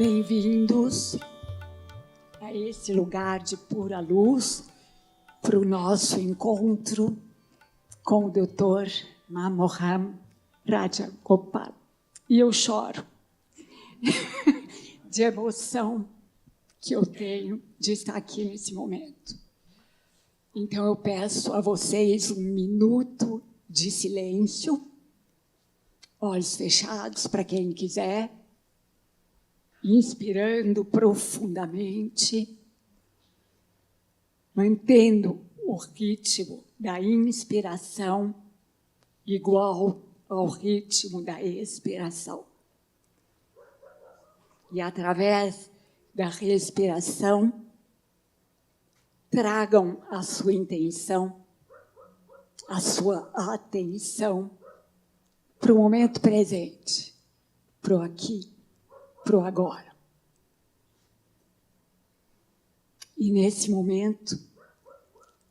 Bem-vindos a esse lugar de pura luz para o nosso encontro com o Dr. Mamoham Rajagopal. E eu choro de emoção que eu tenho de estar aqui nesse momento. Então eu peço a vocês um minuto de silêncio, olhos fechados para quem quiser, inspirando profundamente, mantendo o ritmo da inspiração igual ao ritmo da expiração. E através da respiração, tragam a sua intenção, a sua atenção para o momento presente, para o aqui, para o agora. E nesse momento,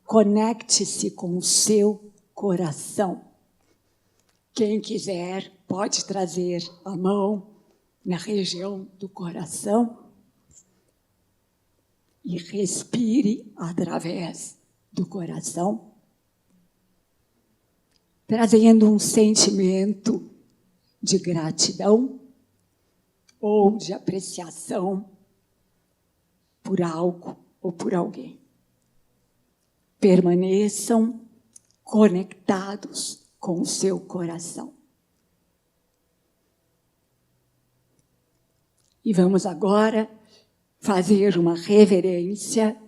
conecte-se com o seu coração. Quem quiser pode trazer a mão na região do coração e respire através do coração, trazendo um sentimento de gratidão ou de apreciação por algo ou por alguém. Permaneçam conectados com o seu coração. E vamos agora fazer uma reverência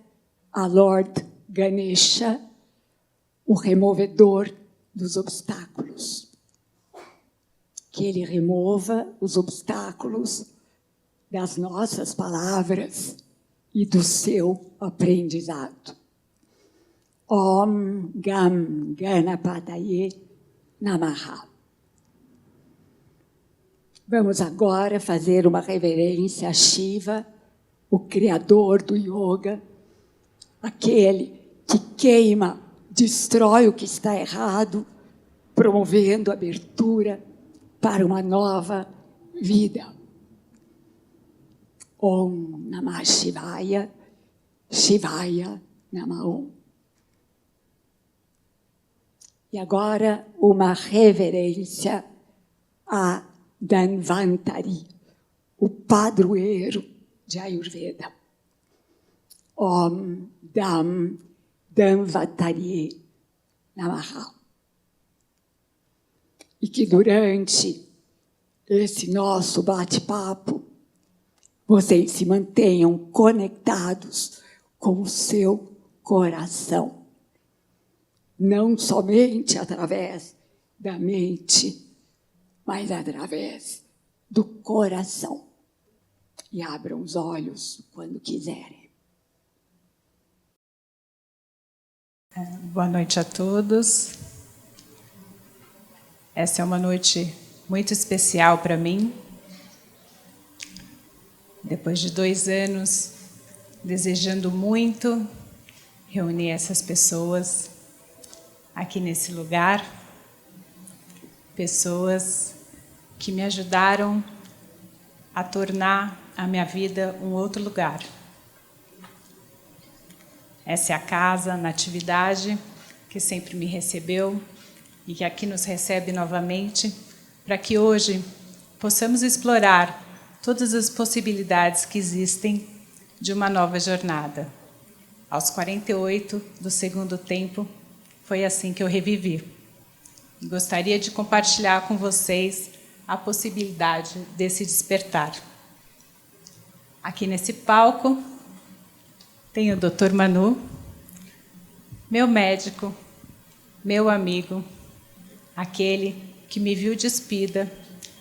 a Lord Ganesha, o removedor dos obstáculos. Que ele remova os obstáculos das nossas palavras e do seu aprendizado. Om Gam Ganapataye Namaha. Vamos agora fazer uma reverência a Shiva, o criador do yoga, aquele que queima, destrói o que está errado, promovendo abertura para uma nova vida. Om Namah Shivaya, Shivaya Namah. E agora uma reverência a Dhanvantari, o padroeiro de Ayurveda. Om Dham Dhanvantari Namaha. E que durante esse nosso bate-papo, vocês se mantenham conectados com o seu coração. Não somente através da mente, mas através do coração. E abram os olhos quando quiserem. Boa noite a todos. Essa é uma noite muito especial para mim. Depois de 2 anos, desejando muito reunir essas pessoas aqui nesse lugar, pessoas que me ajudaram a tornar a minha vida um outro lugar. Essa é a casa, Natividade, que sempre me recebeu e que aqui nos recebe novamente, para que hoje possamos explorar todas as possibilidades que existem de uma nova jornada. Aos 48 do segundo tempo, foi assim que eu revivi. E gostaria de compartilhar com vocês a possibilidade desse despertar. Aqui nesse palco, tem o Dr. Manu, meu médico, meu amigo, aquele que me viu despida,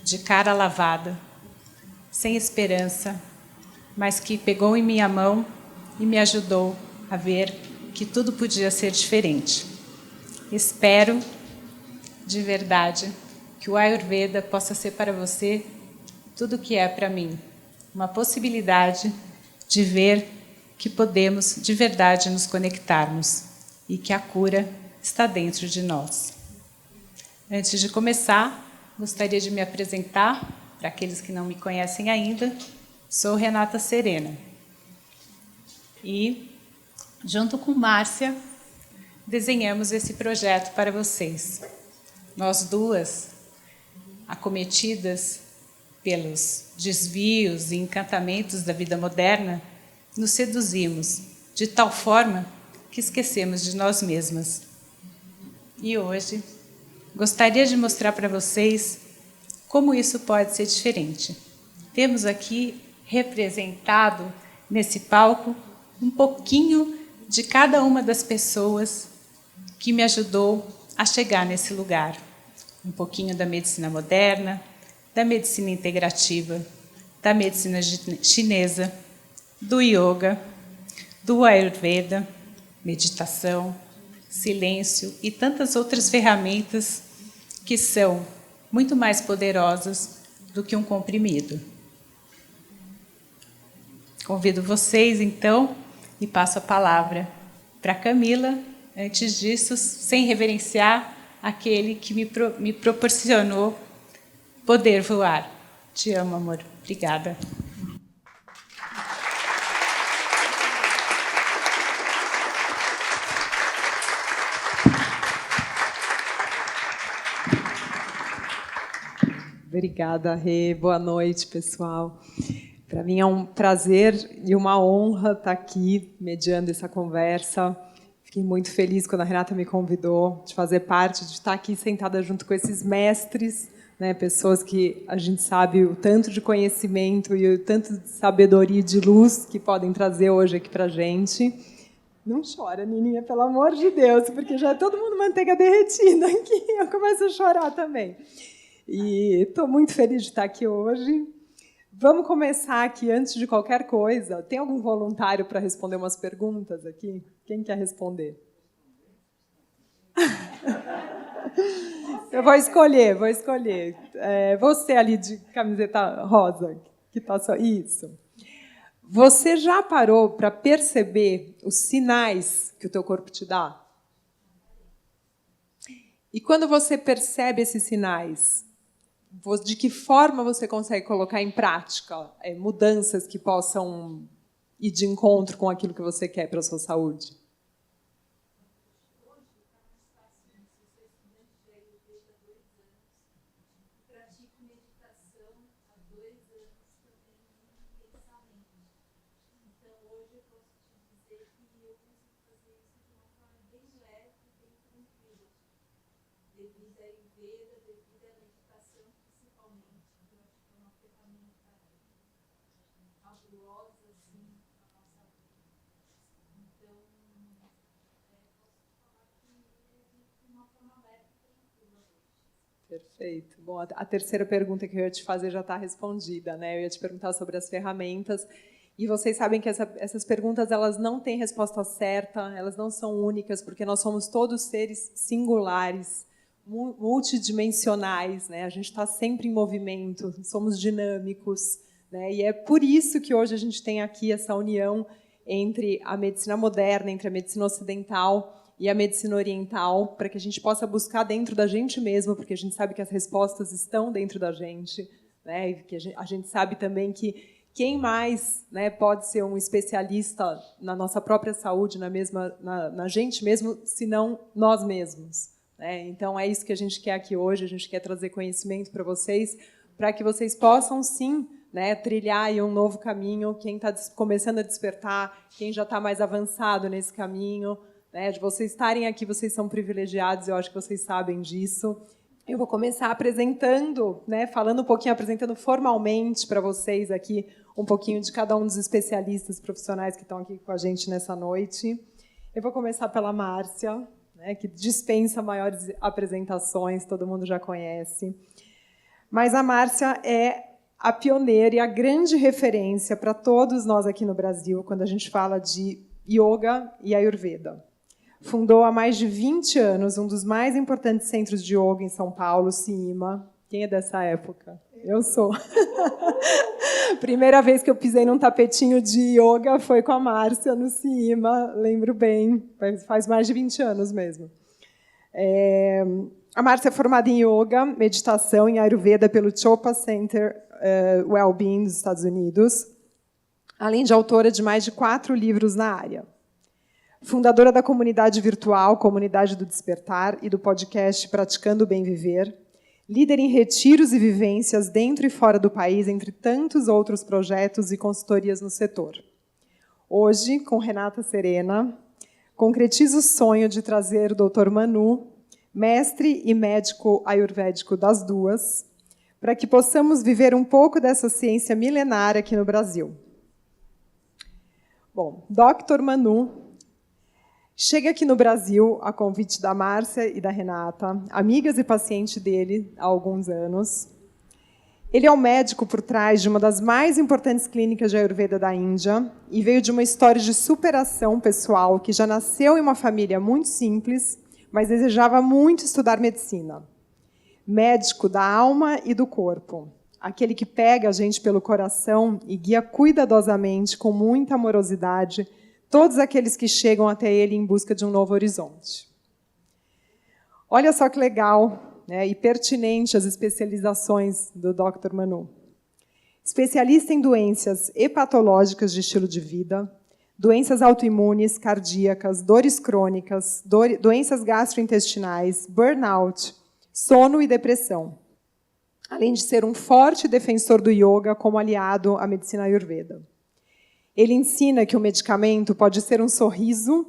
de cara lavada, sem esperança, mas que pegou em minha mão e me ajudou a ver que tudo podia ser diferente. Espero, de verdade, que o Ayurveda possa ser para você tudo o que é para mim. Uma possibilidade de ver que podemos, de verdade, nos conectarmos e que a cura está dentro de nós. Antes de começar, gostaria de me apresentar para aqueles que não me conhecem ainda. Sou Renata Serena. E, junto com Márcia, desenhamos esse projeto para vocês. Nós duas, acometidas pelos desvios e encantamentos da vida moderna, nos seduzimos de tal forma que esquecemos de nós mesmas. E hoje, gostaria de mostrar para vocês como isso pode ser diferente. Temos aqui representado nesse palco um pouquinho de cada uma das pessoas que me ajudou a chegar nesse lugar. Um pouquinho da medicina moderna, da medicina integrativa, da medicina chinesa, do yoga, do ayurveda, meditação, silêncio e tantas outras ferramentas que são muito mais poderosas do que um comprimido. Convido vocês, então, e passo a palavra para Camila. Antes disso, sem reverenciar aquele que me proporcionou poder voar. Te amo, amor. Obrigada. Obrigada, Rê. Boa noite, pessoal. Para mim é um prazer e uma honra estar aqui mediando essa conversa. Fiquei muito feliz quando a Renata me convidou de fazer parte, de estar aqui sentada junto com esses mestres, né, pessoas que a gente sabe o tanto de conhecimento e o tanto de sabedoria e de luz que podem trazer hoje aqui para a gente. Não chora, Nininha, pelo amor de Deus, porque já é todo mundo manteiga derretida aqui, eu começo a chorar também. E estou muito feliz de estar aqui hoje. Vamos começar aqui, antes de qualquer coisa. Tem algum voluntário para responder umas perguntas aqui? Quem quer responder? Eu vou escolher. Você ali de camiseta rosa, que está só... Isso. Você já parou para perceber os sinais que o teu corpo te dá? E quando você percebe esses sinais, de que forma você consegue colocar em prática mudanças que possam ir de encontro com aquilo que você quer para a sua saúde? Perfeito. Bom, a terceira pergunta que eu ia te fazer já está respondida, né? Eu ia te perguntar sobre as ferramentas. E vocês sabem que essas perguntas elas não têm resposta certa, elas não são únicas, porque nós somos todos seres singulares, multidimensionais, né? A gente está sempre em movimento, somos dinâmicos, né? E é por isso que hoje a gente tem aqui essa união entre a medicina moderna, entre a medicina ocidental e a medicina oriental, para que a gente possa buscar dentro da gente mesmo, porque a gente sabe que as respostas estão dentro da gente, né? E que a gente sabe também que quem mais, né, pode ser um especialista na nossa própria saúde, na gente mesmo, se não nós mesmos, né? Então, é isso que a gente quer aqui hoje, a gente quer trazer conhecimento para que vocês possam, sim, né, trilhar aí um novo caminho, quem está começando a despertar, quem já está mais avançado nesse caminho, né, de vocês estarem aqui, vocês são privilegiados, eu acho que vocês sabem disso. Eu vou começar apresentando, né, falando um pouquinho, apresentando formalmente para vocês aqui um pouquinho de cada um dos especialistas profissionais que estão aqui com a gente nessa noite. Eu vou começar pela Márcia, né, que dispensa maiores apresentações, todo mundo já conhece. Mas a Márcia é a pioneira e a grande referência para todos nós aqui no Brasil quando a gente fala de yoga e ayurveda. Fundou há mais de 20 anos um dos mais importantes centros de yoga em São Paulo, CIMA. Quem é dessa época? Eu sou. Primeira vez que eu pisei num tapetinho de yoga foi com a Márcia no CIMA, lembro bem, faz mais de 20 anos mesmo. A Márcia é formada em yoga, meditação e ayurveda pelo Chopra Center Wellbeing dos Estados Unidos. além de autora de mais de 4 livros na área. Fundadora da comunidade virtual Comunidade do Despertar e do podcast Praticando o Bem Viver, líder em retiros e vivências dentro e fora do país, entre tantos outros projetos e consultorias no setor. Hoje, com Renata Serena, concretiza o sonho de trazer o Dr. Manu, mestre e médico ayurvédico das duas, para que possamos viver um pouco dessa ciência milenária aqui no Brasil. Bom, Dr. Manu chega aqui no Brasil a convite da Márcia e da Renata, amigas e paciente dele há alguns anos. Ele é o médico por trás de uma das mais importantes clínicas de Ayurveda da Índia e veio de uma história de superação pessoal que já nasceu em uma família muito simples, mas desejava muito estudar medicina. Médico da alma e do corpo, aquele que pega a gente pelo coração e guia cuidadosamente, com muita amorosidade, todos aqueles que chegam até ele em busca de um novo horizonte. Olha só que legal, né, e pertinente as especializações do Dr. Manu. Especialista em doenças hepatológicas de estilo de vida, doenças autoimunes, cardíacas, dores crônicas, doenças gastrointestinais, burnout, sono e depressão. Além de ser um forte defensor do yoga como aliado à medicina ayurveda. Ele ensina que o medicamento pode ser um sorriso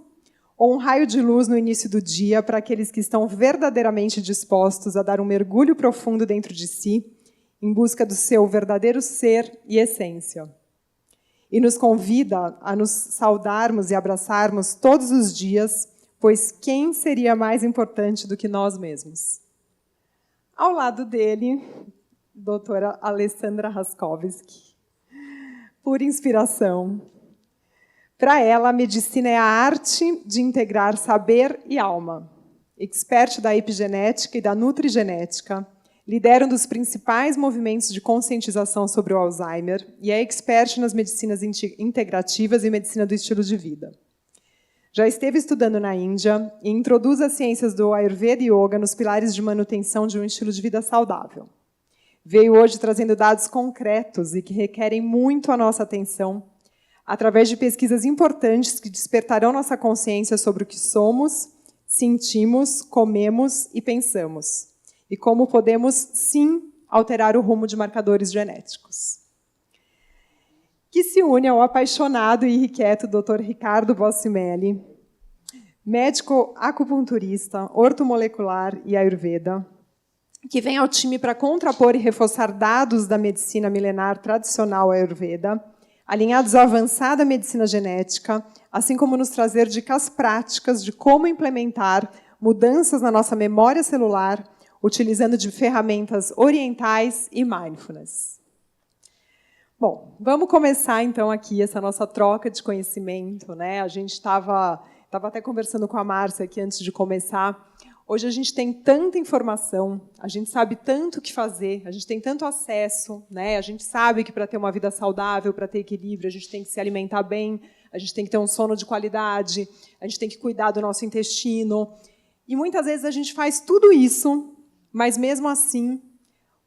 ou um raio de luz no início do dia para aqueles que estão verdadeiramente dispostos a dar um mergulho profundo dentro de si, em busca do seu verdadeiro ser e essência. E nos convida a nos saudarmos e abraçarmos todos os dias, pois quem seria mais importante do que nós mesmos? Ao lado dele, doutora Alessandra Raskovski. Pura inspiração. Para ela, a medicina é a arte de integrar saber e alma. Expert da epigenética e da nutrigenética, lidera um dos principais movimentos de conscientização sobre o Alzheimer e é expert nas medicinas integrativas e medicina do estilo de vida. Já esteve estudando na Índia e introduz as ciências do Ayurveda e Yoga nos pilares de manutenção de um estilo de vida saudável. Veio hoje trazendo dados concretos e que requerem muito a nossa atenção, através de pesquisas importantes que despertarão nossa consciência sobre o que somos, sentimos, comemos e pensamos, e como podemos, sim, alterar o rumo de marcadores genéticos. Que se une ao apaixonado e irrequieto Dr. Ricardo Bossimeli, médico acupunturista, ortomolecular e ayurveda, que vem ao time para contrapor e reforçar dados da medicina milenar tradicional ayurveda, alinhados à avançada medicina genética, assim como nos trazer dicas práticas de como implementar mudanças na nossa memória celular, utilizando de ferramentas orientais e mindfulness. Bom, vamos começar então aqui essa nossa troca de conhecimento, né? A gente estava até conversando com a Márcia aqui antes de começar. Hoje a gente tem tanta informação, a gente sabe tanto o que fazer, a gente tem tanto acesso, né? A gente sabe que para ter uma vida saudável, para ter equilíbrio, a gente tem que se alimentar bem, a gente tem que ter um sono de qualidade, a gente tem que cuidar do nosso intestino. E muitas vezes a gente faz tudo isso, mas mesmo assim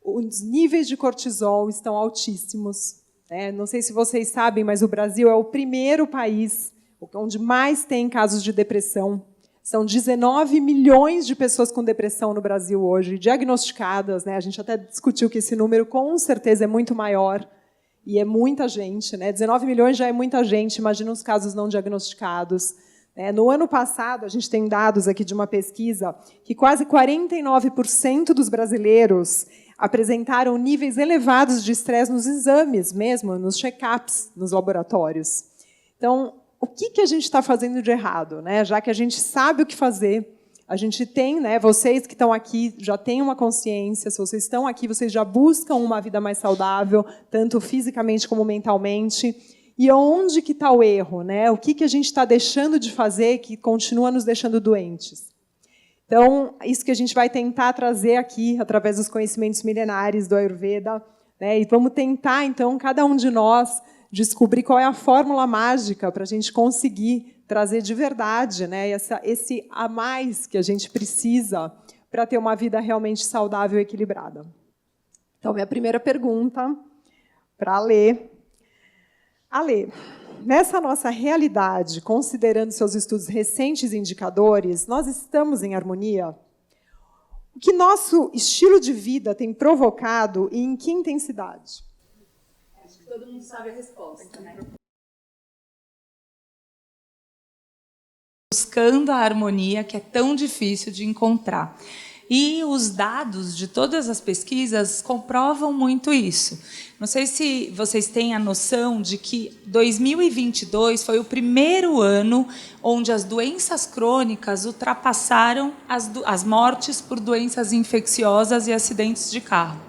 os níveis de cortisol estão altíssimos, né? Não sei se vocês sabem, mas o Brasil é o primeiro país onde mais tem casos de depressão. São 19 milhões de pessoas com depressão no Brasil hoje, diagnosticadas, né? A gente até discutiu que esse número, com certeza, é muito maior, e é muita gente, né? 19 milhões já é muita gente, imagina os casos não diagnosticados. No ano passado, a gente tem dados aqui de uma pesquisa que quase 49% dos brasileiros apresentaram níveis elevados de estresse nos exames mesmo, nos check-ups, nos laboratórios. Então, o que a gente está fazendo de errado, né? Já que a gente sabe o que fazer, a gente tem, né? Vocês que estão aqui já têm uma consciência, se vocês estão aqui, vocês já buscam uma vida mais saudável, tanto fisicamente como mentalmente. E onde que está o erro, né? O que a gente está deixando de fazer que continua nos deixando doentes? Então, isso que a gente vai tentar trazer aqui, através dos conhecimentos milenares do Ayurveda, né? E vamos tentar, então, cada um de nós, descobrir qual é a fórmula mágica para a gente conseguir trazer de verdade, né, esse a mais que a gente precisa para ter uma vida realmente saudável e equilibrada. Então, minha primeira pergunta, para ler, Ale, nessa nossa realidade, considerando seus estudos recentes e indicadores, nós estamos em harmonia? O que nosso estilo de vida tem provocado e em que intensidade? Acho que todo mundo sabe a resposta, né? Buscando a harmonia, que é tão difícil de encontrar. E os dados de todas as pesquisas comprovam muito isso. Não sei se vocês têm a noção de que 2022 foi o primeiro ano onde as doenças crônicas ultrapassaram as mortes por doenças infecciosas e acidentes de carro.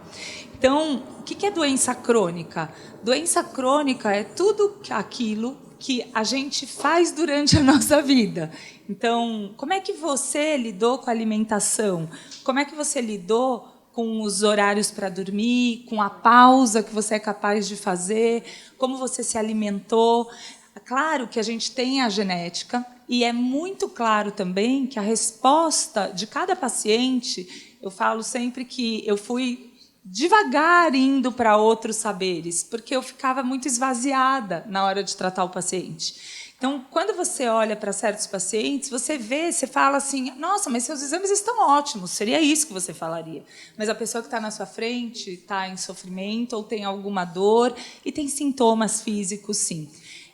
Então, o que é doença crônica? Doença crônica é tudo aquilo que a gente faz durante a nossa vida. Então, como é que você lidou com a alimentação? Como é que você lidou com os horários para dormir, com a pausa que você é capaz de fazer, como você se alimentou? É claro que a gente tem a genética e é muito claro também que a resposta de cada paciente, eu falo sempre que eu fui devagar indo para outros saberes, porque eu ficava muito esvaziada na hora de tratar o paciente. Então, quando você olha para certos pacientes, você fala assim, nossa, mas seus exames estão ótimos, seria isso que você falaria. Mas a pessoa que está na sua frente está em sofrimento ou tem alguma dor e tem sintomas físicos, sim.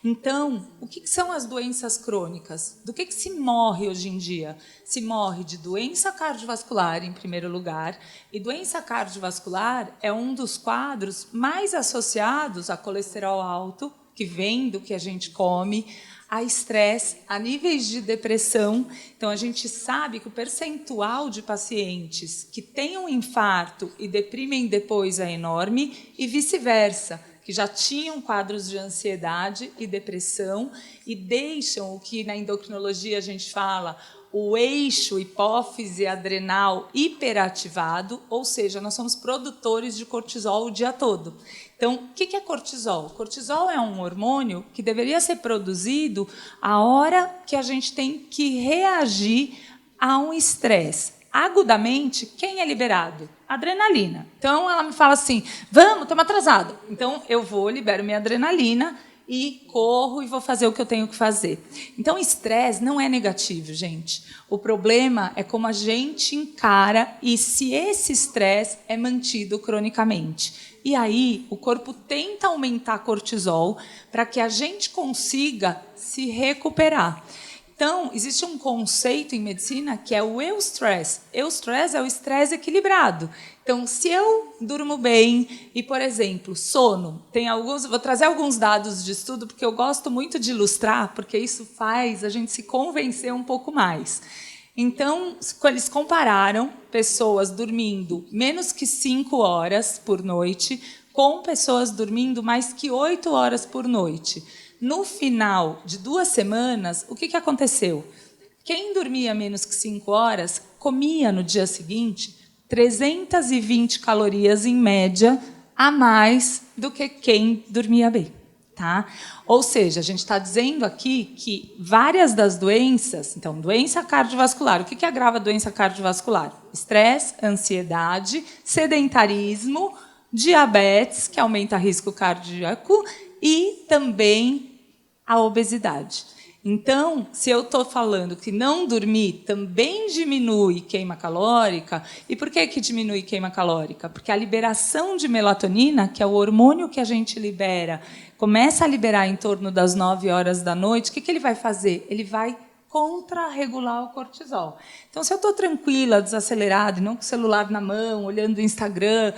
Então, o que são as doenças crônicas? Do que se morre hoje em dia? Se morre de doença cardiovascular, em primeiro lugar, e doença cardiovascular é um dos quadros mais associados a colesterol alto, que vem do que a gente come, a estresse, a níveis de depressão. Então, a gente sabe que o percentual de pacientes que têm um infarto e deprimem depois é enorme, e vice-versa, que já tinham quadros de ansiedade e depressão e deixam o que na endocrinologia a gente fala o eixo hipófise adrenal hiperativado, ou seja, nós somos produtores de cortisol o dia todo. Então, o que é cortisol? Cortisol é um hormônio que deveria ser produzido a hora que a gente tem que reagir a um estresse. Agudamente, quem é liberado? Adrenalina. Então, ela me fala assim, vamos, estamos atrasados. Então, eu vou, libero minha adrenalina e corro e vou fazer o que eu tenho que fazer. Então, estresse não é negativo, gente. O problema é como a gente encara e se esse estresse é mantido cronicamente. E aí, o corpo tenta aumentar cortisol para que a gente consiga se recuperar. Então, existe um conceito em medicina que é o eustress. Eustress é o estresse equilibrado. Então, se eu durmo bem e, por exemplo, sono, vou trazer alguns dados de estudo, porque eu gosto muito de ilustrar, porque isso faz a gente se convencer um pouco mais. Então, eles compararam pessoas dormindo menos que 5 horas por noite com pessoas dormindo mais que 8 horas por noite. No final de 2 semanas, o que aconteceu? Quem dormia menos que 5 horas comia no dia seguinte 320 calorias em média a mais do que quem dormia bem. Tá? Ou seja, a gente está dizendo aqui que várias das doenças, então, doença cardiovascular, o que agrava a doença cardiovascular? Estresse, ansiedade, sedentarismo, diabetes, que aumenta risco cardíaco, e também a obesidade. Então, se eu estou falando que não dormir também diminui queima calórica, e por que diminui queima calórica? Porque a liberação de melatonina, que é o hormônio que a gente libera, começa a liberar em torno das 9 horas da noite, o que ele vai fazer? Ele vai contra-regular o cortisol. Então, se eu estou tranquila, desacelerada, não com o celular na mão, olhando o Instagram,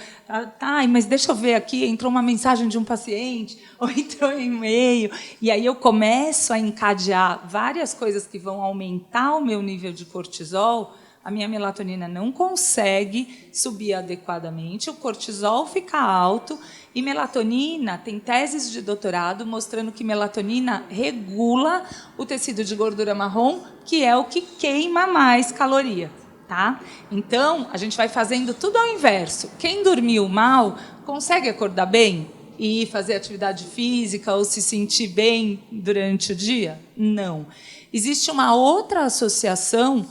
mas deixa eu ver aqui, entrou uma mensagem de um paciente, ou entrou um e-mail, e aí eu começo a encadear várias coisas que vão aumentar o meu nível de cortisol, a minha melatonina não consegue subir adequadamente, o cortisol fica alto, e melatonina, tem teses de doutorado mostrando que melatonina regula o tecido de gordura marrom, que é o que queima mais caloria. Tá? Então, a gente vai fazendo tudo ao inverso. Quem dormiu mal, consegue acordar bem e fazer atividade física ou se sentir bem durante o dia? Não. Existe uma outra associação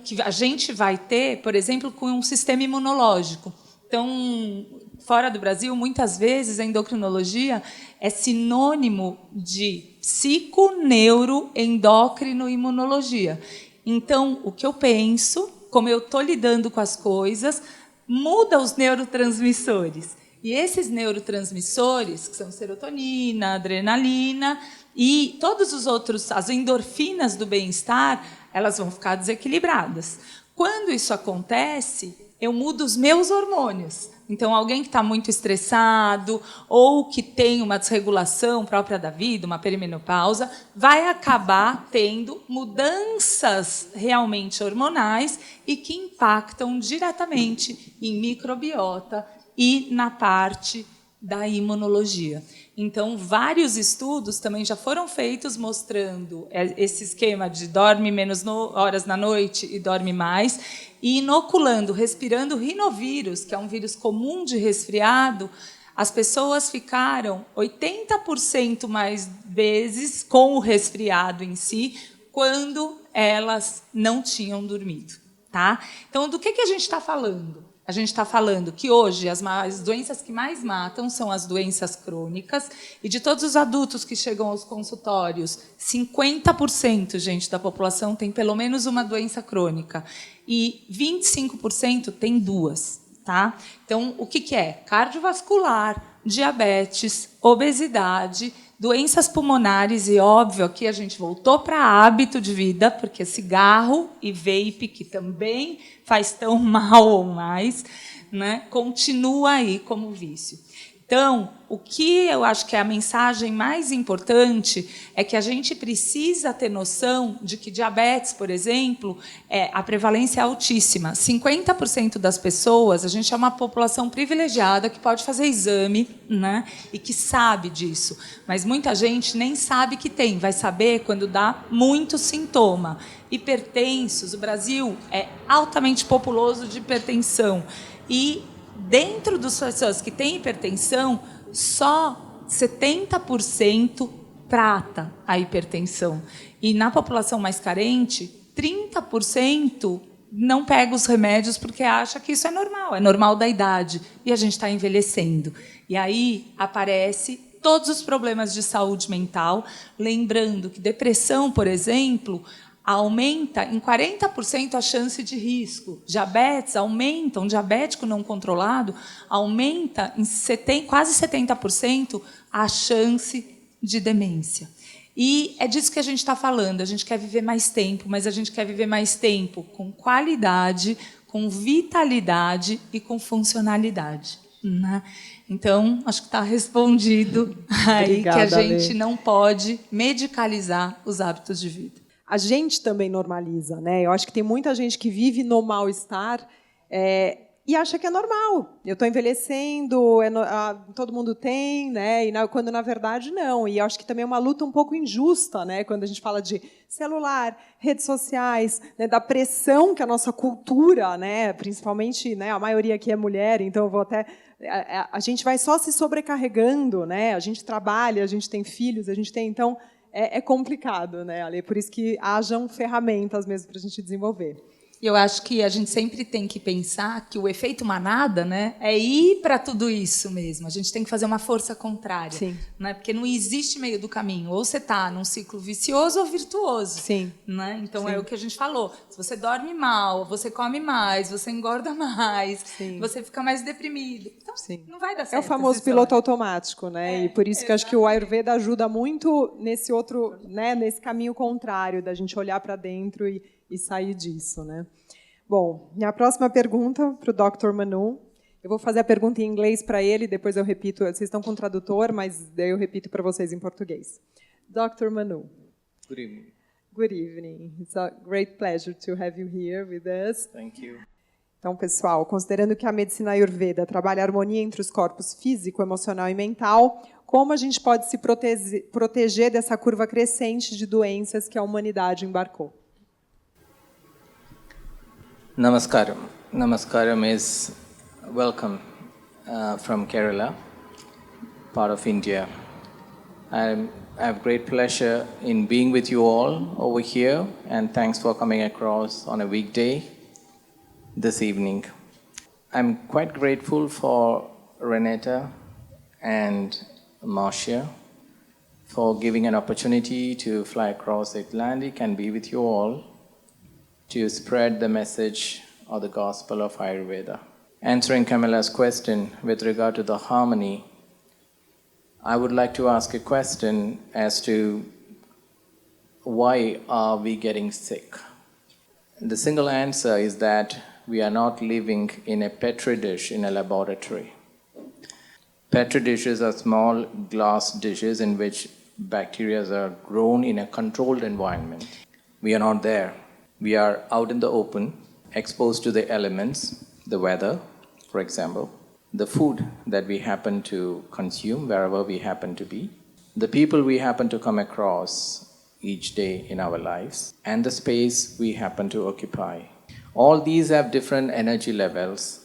que a gente vai ter, por exemplo, com um sistema imunológico. Então, fora do Brasil, muitas vezes a endocrinologia é sinônimo de psico, neuro, endócrino e imunologia. Então, o que eu penso, como eu estou lidando com as coisas, muda os neurotransmissores. E esses neurotransmissores, que são serotonina, adrenalina e todos os outros, as endorfinas do bem-estar, elas vão ficar desequilibradas. Quando isso acontece, eu mudo os meus hormônios. Então, alguém que está muito estressado ou que tem uma desregulação própria da vida, uma perimenopausa, vai acabar tendo mudanças realmente hormonais e que impactam diretamente em microbiota e na parte da imunologia. Então, vários estudos também já foram feitos mostrando esse esquema de dorme menos horas na noite e dorme mais, e inoculando, respirando rinovírus, que é um vírus comum de resfriado, as pessoas ficaram 80% mais vezes com o resfriado em si, quando elas não tinham dormido. Tá? Então, do que a gente está falando? A gente está falando que hoje as doenças que mais matam são as doenças crônicas, e de todos os adultos que chegam aos consultórios, 50%, gente, da população tem pelo menos uma doença crônica, e 25% tem duas. Tá? Então, o que é? Cardiovascular, diabetes, obesidade, doenças pulmonares, e óbvio, aqui a gente voltou para hábito de vida, porque cigarro e vape, que também faz tão mal ou mais, né, continua aí como vício. Então, o que eu acho que é a mensagem mais importante é que a gente precisa ter noção de que diabetes, por exemplo, a prevalência é altíssima. 50% das pessoas, a gente é uma população privilegiada que pode fazer exame, né, e que sabe disso. Mas muita gente nem sabe que tem, vai saber quando dá muito sintoma. Hipertensos, o Brasil é altamente populoso de hipertensão. E dentro das pessoas que têm hipertensão, só 70% trata a hipertensão. E na população mais carente, 30% não pega os remédios porque acha que isso é normal da idade. E a gente está envelhecendo. E aí aparece todos os problemas de saúde mental, lembrando que depressão, por exemplo, aumenta em 40% a chance de risco. Diabetes aumenta, um diabético não controlado aumenta em quase 70% a chance de demência. E é disso que a gente está falando. A gente quer viver mais tempo, mas a gente quer viver mais tempo com qualidade, com vitalidade e com funcionalidade. Né? Então, acho que está respondido aí. Obrigada, que a gente não pode medicalizar os hábitos de vida. A gente também normaliza, né? Eu acho que tem muita gente que vive no mal-estar e acha que é normal. Eu estou envelhecendo, todo mundo tem, né? Quando na verdade não. E eu acho que também é uma luta um pouco injusta, né? Quando a gente fala de celular, redes sociais, né? Da pressão que a nossa cultura, né? Principalmente, né? A maioria aqui é mulher, então eu vou até a gente vai só se sobrecarregando, né? A gente trabalha, a gente tem filhos, a gente tem então é complicado, né, Ale? Por isso que hajam ferramentas mesmo para a gente desenvolver. Eu acho que a gente sempre tem que pensar que o efeito manada, né, é ir para tudo isso mesmo. A gente tem que fazer uma força contrária. Sim. Né, porque não existe meio do caminho. Ou você está num ciclo vicioso ou virtuoso. Sim. Né? Então, Sim. é o que a gente falou. Se você dorme mal, você come mais, você engorda mais, Sim. você fica mais deprimido. Então, Sim. não vai dar certo. É o famoso piloto automático, né? E por isso que eu acho que o Ayurveda ajuda muito nesse outro, né, nesse caminho contrário, da gente olhar para dentro e sair disso, né? Bom, minha próxima pergunta para o Dr. Manu. Eu vou fazer a pergunta em inglês para ele, depois eu repito. Vocês estão com o tradutor, mas daí eu repito para vocês em português. Dr. Manu. Good evening. Good evening. It's a great pleasure to have you here with us. Thank you. Então, pessoal, considerando que a medicina Ayurveda trabalha a harmonia entre os corpos físico, emocional e mental, como a gente pode se proteger dessa curva crescente de doenças que a humanidade embarcou? Namaskaram. Namaskaram is welcome from Kerala, part of India. I have great pleasure in being with you all over here, and thanks for coming across on a weekday this evening. I'm quite grateful for Renata and Marcia for giving an opportunity to fly across the Atlantic and be with you all to spread the message of the gospel of Ayurveda. Answering Camilla's question with regard to the harmony, I would like to ask a question as to why are we getting sick? The single answer is that we are not living in a petri dish in a laboratory. Petri dishes are small glass dishes in which bacteria are grown in a controlled environment. We are not there. We are out in the open, exposed to the elements, the weather, for example, the food that we happen to consume wherever we happen to be, the people we happen to come across each day in our lives, and the space we happen to occupy. All these have different energy levels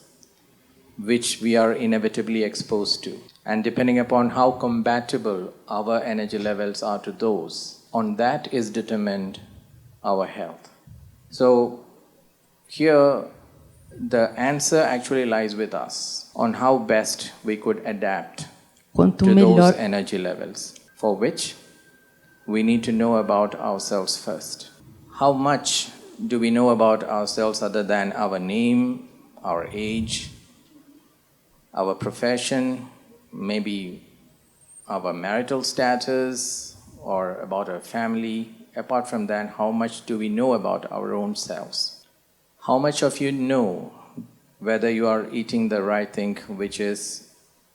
which we are inevitably exposed to. And depending upon how compatible our energy levels are to those, on that is determined our health. So here the answer actually lies with us on how best we could adapt to those energy levels, for which we need to know about ourselves first. How much do we know about ourselves other than our name, our age, our profession, maybe our marital status, or about our family? Apart from that, how much do we know about our own selves? How much of you know whether you are eating the right thing which is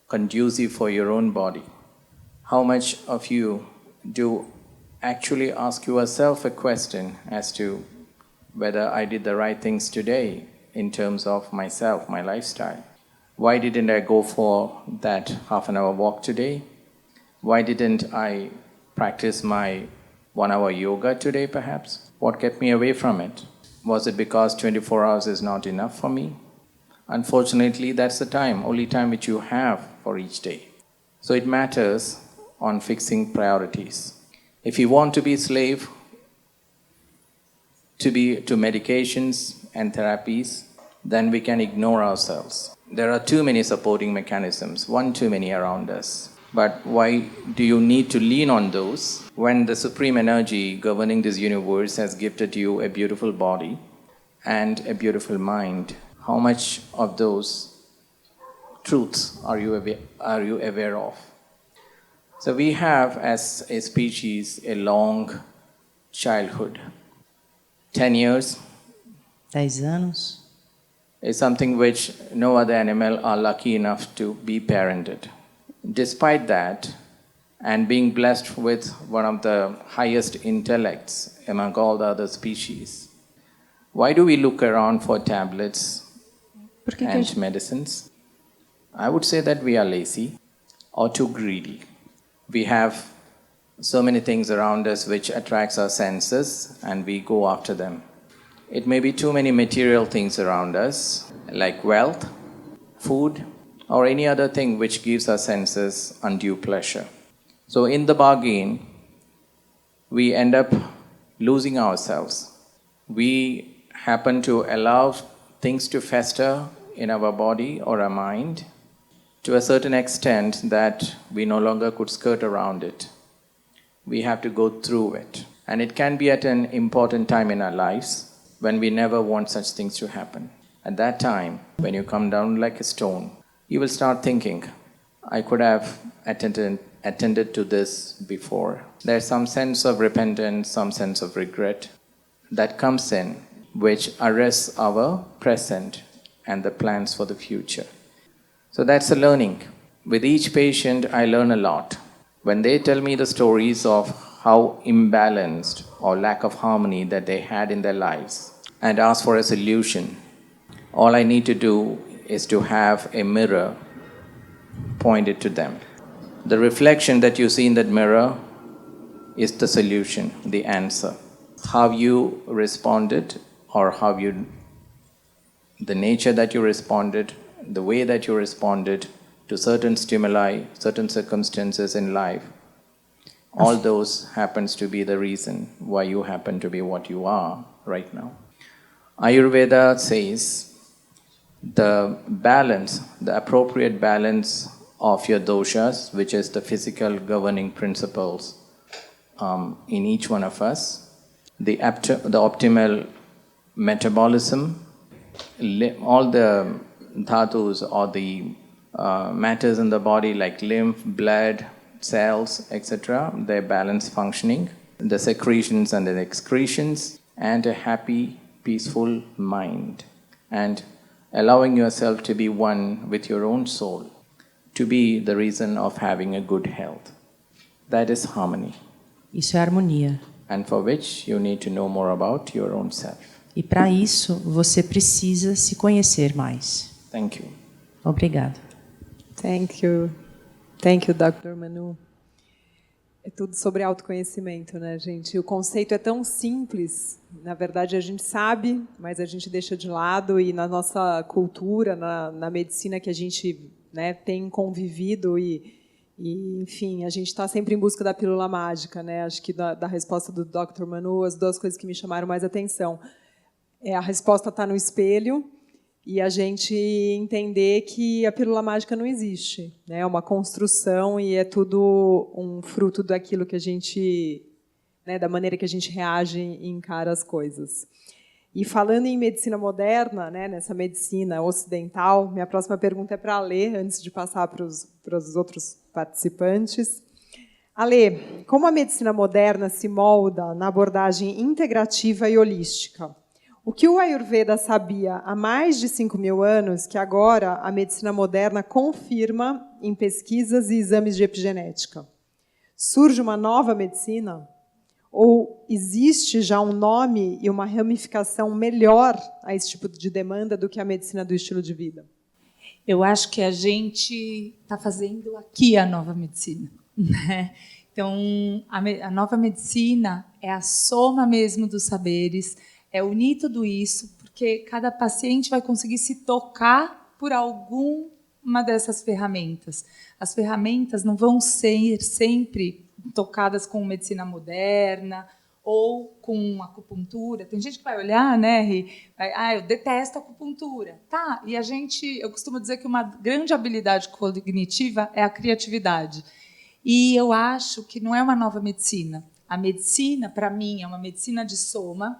conducive for your own body? How much of you do actually ask yourself a question as to whether I did the right things today in terms of myself, my lifestyle? Why didn't I go for that half-an-hour walk today? Why didn't I practice my 1-hour yoga today, perhaps? What kept me away from it? Was it because 24 hours is not enough for me? Unfortunately, that's the only time which you have for each day. So it matters on fixing priorities. If you want to be a slave to medications and therapies, then we can ignore ourselves. There are too many supporting mechanisms, one too many around us. But why do you need to lean on those when the supreme energy governing this universe has gifted you a beautiful body and a beautiful mind? How much of those truths are you aware of? So we have, as a species, a long childhood. 10 years 10 anos is something which no other animal are lucky enough to be parented. Despite that, and being blessed with one of the highest intellects among all the other species, why do we look around for tablets and medicines? I would say that we are lazy or too greedy. We have so many things around us which attracts our senses and we go after them. It may be too many material things around us, like wealth, food, or any other thing which gives our senses undue pleasure. So in the bargain, we end up losing ourselves. We happen to allow things to fester in our body or our mind to a certain extent that we no longer could skirt around it. We have to go through it. And it can be at an important time in our lives when we never want such things to happen. At that time, when you come down like a stone, you will start thinking, I could have attended to this before. There's some sense of repentance, some sense of regret that comes in, which arrests our present and the plans for the future. So that's a learning. With each patient, I learn a lot. When they tell me the stories of how imbalanced or lack of harmony that they had in their lives and ask for a solution, all I need to do is to have a mirror pointed to them. The reflection that you see in that mirror is the solution, the answer. How you responded, or the nature that you responded, the way that you responded to certain stimuli, certain circumstances in life, all those happens to be the reason why you happen to be what you are right now. Ayurveda says the balance, the appropriate balance of your doshas, which is the physical governing principles in each one of us, the optimal metabolism, all the dhatus or the matters in the body like lymph, blood, cells, etc., their balance functioning, the secretions and the excretions, and a happy, peaceful mind, and allowing yourself to be one with your own soul, to be the reason of having a good health. That is harmony. Isso é harmonia. And for which you need to know more about your own self. E para isso, você precisa se conhecer mais. Thank you. Obrigado. Thank you. Thank you, Dr. Manu. É tudo sobre autoconhecimento, né, gente? O conceito é tão simples. Na verdade, a gente sabe, mas a gente deixa de lado. E na nossa cultura, na medicina que a gente, né, tem convivido e, enfim, a gente está sempre em busca da pílula mágica, né? Acho que da resposta do Dr. Manu, as duas coisas que me chamaram mais atenção. A resposta está no espelho e a gente entender que a pílula mágica não existe, né? É uma construção e é tudo um fruto daquilo que a gente, né, da maneira que a gente reage e encara as coisas. E falando em medicina moderna, né, nessa medicina ocidental, minha próxima pergunta é para a Alê, antes de passar para os outros participantes. Alê, como a medicina moderna se molda na abordagem integrativa e holística? O que o Ayurveda sabia há mais de 5.000 anos, que agora a medicina moderna confirma em pesquisas e exames de epigenética? Surge uma nova medicina? Ou existe já um nome e uma ramificação melhor a esse tipo de demanda do que a medicina do estilo de vida? Eu acho que a gente está fazendo aqui a nova medicina, né? Então, a nova medicina é a soma mesmo dos saberes, é unir tudo isso, porque cada paciente vai conseguir se tocar por alguma dessas ferramentas. As ferramentas não vão ser sempre tocadas com medicina moderna ou com acupuntura. Tem gente que vai olhar, né, eu detesto acupuntura. Tá, e eu costumo dizer que uma grande habilidade cognitiva é a criatividade. E eu acho que não é uma nova medicina. A medicina, para mim, é uma medicina de soma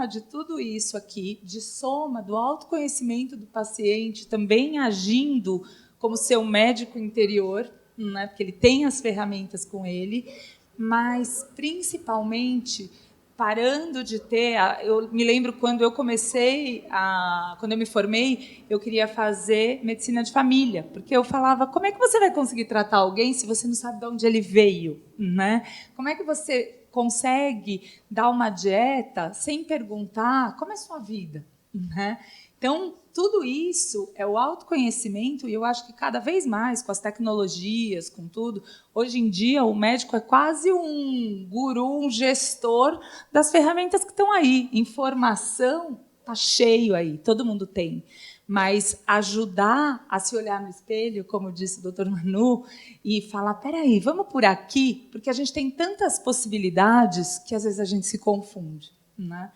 de tudo isso aqui, de soma do autoconhecimento do paciente, também agindo como seu médico interior, né, porque ele tem as ferramentas com ele, mas, principalmente, parando de ter... Eu me lembro quando eu quando eu me formei, eu queria fazer medicina de família, porque eu falava, como é que você vai conseguir tratar alguém se você não sabe de onde ele veio, né? Como é que você consegue dar uma dieta sem perguntar como é a sua vida, né? Então, tudo isso é o autoconhecimento e eu acho que cada vez mais, com as tecnologias, com tudo, hoje em dia o médico é quase um guru, um gestor das ferramentas que estão aí. Informação está cheio aí, todo mundo tem. Mas ajudar a se olhar no espelho, como disse o Dr. Manu, e falar, peraí, vamos por aqui, porque a gente tem tantas possibilidades que às vezes a gente se confunde, né?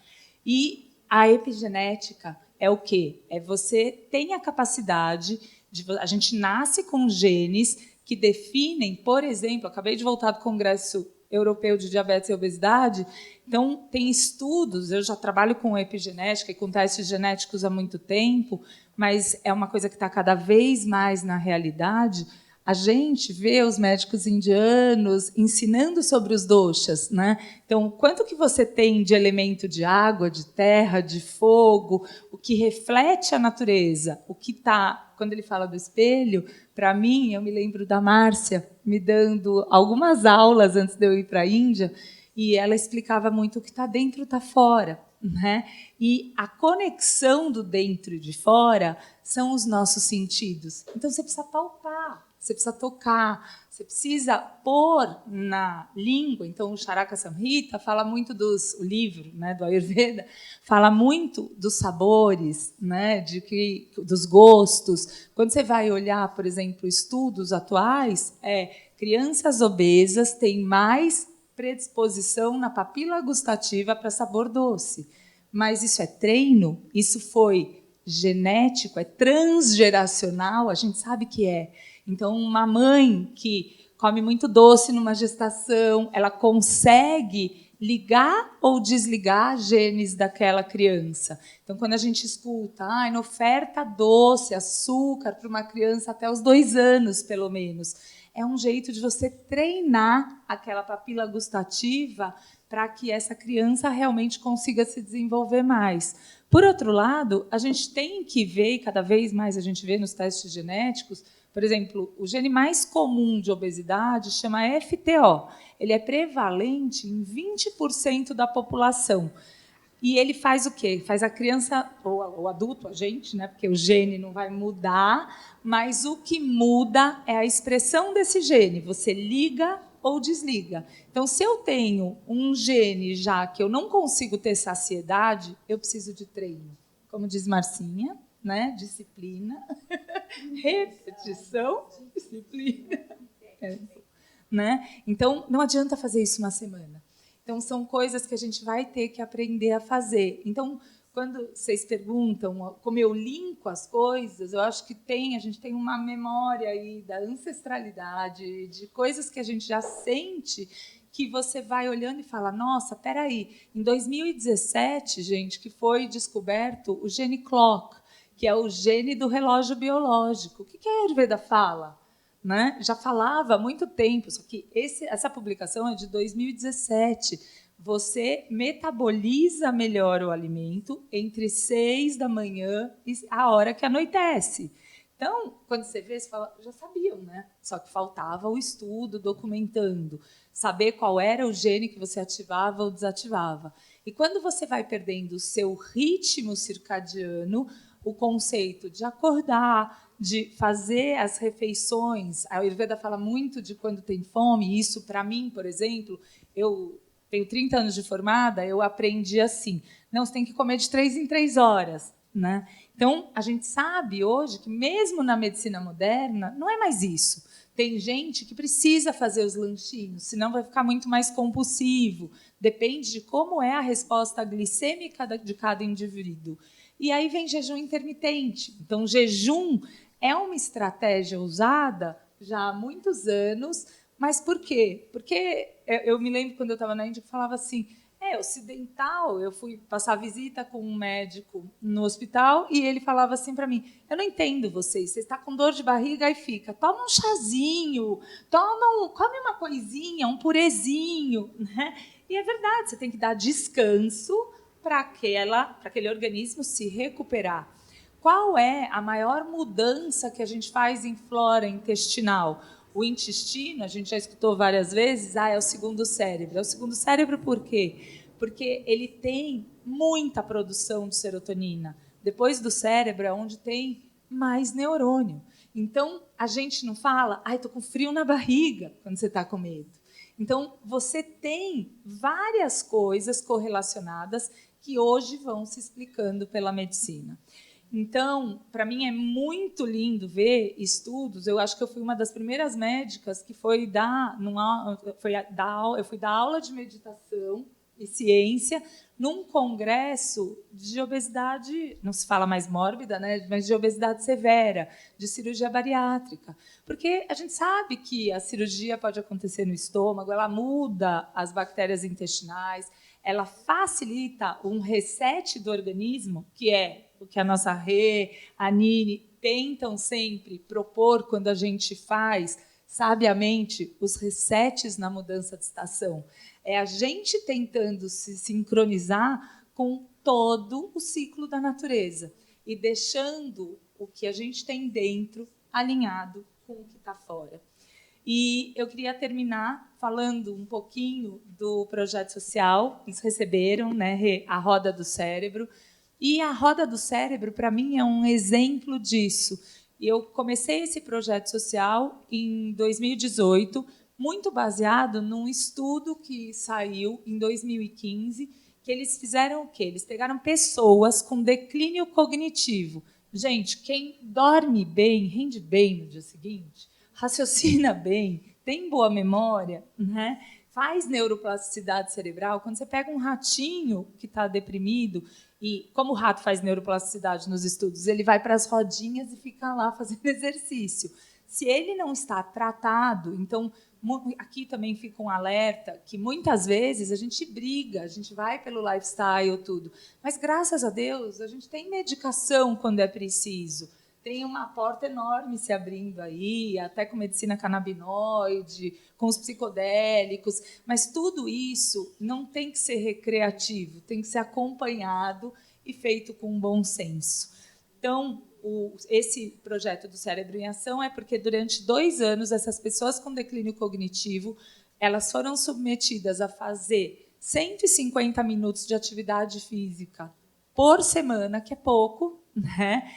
E a epigenética é o quê? É você tem a capacidade a gente nasce com genes que definem, por exemplo, acabei de voltar do Congresso Europeu de Diabetes e Obesidade, então tem estudos, eu já trabalho com epigenética e com testes genéticos há muito tempo, mas é uma coisa que está cada vez mais na realidade. A gente vê os médicos indianos ensinando sobre os doshas, né? Então, quanto que você tem de elemento de água, de terra, de fogo, o que reflete a natureza, o que está... Quando ele fala do espelho, para mim, eu me lembro da Márcia me dando algumas aulas antes de eu ir para a Índia, e ela explicava muito o que está dentro está fora, né? E a conexão do dentro e de fora são os nossos sentidos. Então, você precisa palpar. Você precisa tocar, você precisa pôr na língua. Então, o Charaka Samhita fala muito o livro, né, do Ayurveda, fala muito dos sabores, né, dos gostos. Quando você vai olhar, por exemplo, estudos atuais, crianças obesas têm mais predisposição na papila gustativa para sabor doce. Mas isso é treino? Isso foi genético, é transgeracional, a gente sabe que é. Então, uma mãe que come muito doce numa gestação, ela consegue ligar ou desligar genes daquela criança. Então, quando a gente escuta, não oferta doce, açúcar para uma criança até os 2 anos, pelo menos, é um jeito de você treinar aquela papila gustativa para que essa criança realmente consiga se desenvolver mais. Por outro lado, a gente tem que ver, e cada vez mais a gente vê nos testes genéticos, por exemplo, o gene mais comum de obesidade chama FTO. Ele é prevalente em 20% da população. E ele faz o quê? Faz a criança, ou o adulto, a gente, né? Porque o gene não vai mudar, mas o que muda é a expressão desse gene. Você liga ou desliga. Então, se eu tenho um gene já que eu não consigo ter saciedade, eu preciso de treino. Como diz Marcinha, né? Disciplina, repetição, disciplina. Né? Então, não adianta fazer isso uma semana. Então, são coisas que a gente vai ter que aprender a fazer. Então, quando vocês perguntam como eu linko as coisas, eu acho que a gente tem uma memória aí da ancestralidade, de coisas que a gente já sente, que você vai olhando e fala, nossa, espera aí, em 2017, gente, que foi descoberto o gene clock, que é o gene do relógio biológico. O que a Ayurveda fala? Né? Já falava há muito tempo, só que essa publicação é de 2017. Você metaboliza melhor o alimento entre 6 da manhã e a hora que anoitece. Então, quando você vê, você fala, já sabiam, né? Só que faltava o estudo documentando, saber qual era o gene que você ativava ou desativava. E quando você vai perdendo o seu ritmo circadiano, o conceito de acordar, de fazer as refeições. A Ayurveda fala muito de quando tem fome. Isso, para mim, por exemplo, eu tenho 30 anos de formada, eu aprendi assim. Não, você tem que comer de 3 em 3 horas. Né? Então, a gente sabe hoje que, mesmo na medicina moderna, não é mais isso. Tem gente que precisa fazer os lanchinhos, senão vai ficar muito mais compulsivo. Depende de como é a resposta glicêmica de cada indivíduo. E aí vem jejum intermitente. Então, jejum é uma estratégia usada já há muitos anos. Mas por quê? Porque eu me lembro, quando eu estava na Índia, que falava assim, ocidental, eu fui passar visita com um médico no hospital e ele falava assim para mim, eu não entendo vocês, você está com dor de barriga e fica, toma um chazinho, come uma coisinha, um purezinho. Né? E é verdade, você tem que dar descanso para aquele organismo se recuperar. Qual é a maior mudança que a gente faz em flora intestinal? O intestino, a gente já escutou várias vezes, é o segundo cérebro. É o segundo cérebro por quê? Porque ele tem muita produção de serotonina. Depois do cérebro é onde tem mais neurônio. Então, a gente não fala, estou com frio na barriga, quando você está com medo. Então, você tem várias coisas correlacionadas que hoje vão se explicando pela medicina. Então, para mim é muito lindo ver estudos. Eu acho que eu fui uma das primeiras médicas que eu fui dar aula de meditação e ciência num congresso de obesidade, não se fala mais mórbida, né, mas de obesidade severa, de cirurgia bariátrica. Porque a gente sabe que a cirurgia pode acontecer no estômago, ela muda as bactérias intestinais, ela facilita um reset do organismo, que é o que a nossa Rê, a Nini tentam sempre propor quando a gente faz, sabiamente, os resets na mudança de estação. É a gente tentando se sincronizar com todo o ciclo da natureza e deixando o que a gente tem dentro alinhado com o que está fora. E eu queria terminar falando um pouquinho do projeto social. Eles receberam, né, a Roda do Cérebro. E a Roda do Cérebro, para mim, é um exemplo disso. Eu comecei esse projeto social em 2018, muito baseado num estudo que saiu em 2015, que eles fizeram o quê? Eles pegaram pessoas com declínio cognitivo. Gente, quem dorme bem, rende bem no dia seguinte, raciocina bem, tem boa memória, né? Faz neuroplasticidade cerebral. Quando você pega um ratinho que está deprimido E como o rato faz neuroplasticidade nos estudos, ele vai para as rodinhas e fica lá fazendo exercício. Se ele não está tratado, então aqui também fica um alerta que muitas vezes a gente briga, a gente vai pelo lifestyle, tudo. Mas, graças a Deus, a gente tem medicação quando é preciso. Tem uma porta enorme se abrindo aí, até com medicina canabinoide, com os psicodélicos. Mas tudo isso não tem que ser recreativo, tem que ser acompanhado e feito com bom senso. Então, esse projeto do Cérebro em Ação é porque, durante 2 anos, essas pessoas com declínio cognitivo, elas foram submetidas a fazer 150 minutos de atividade física por semana, que é pouco, né?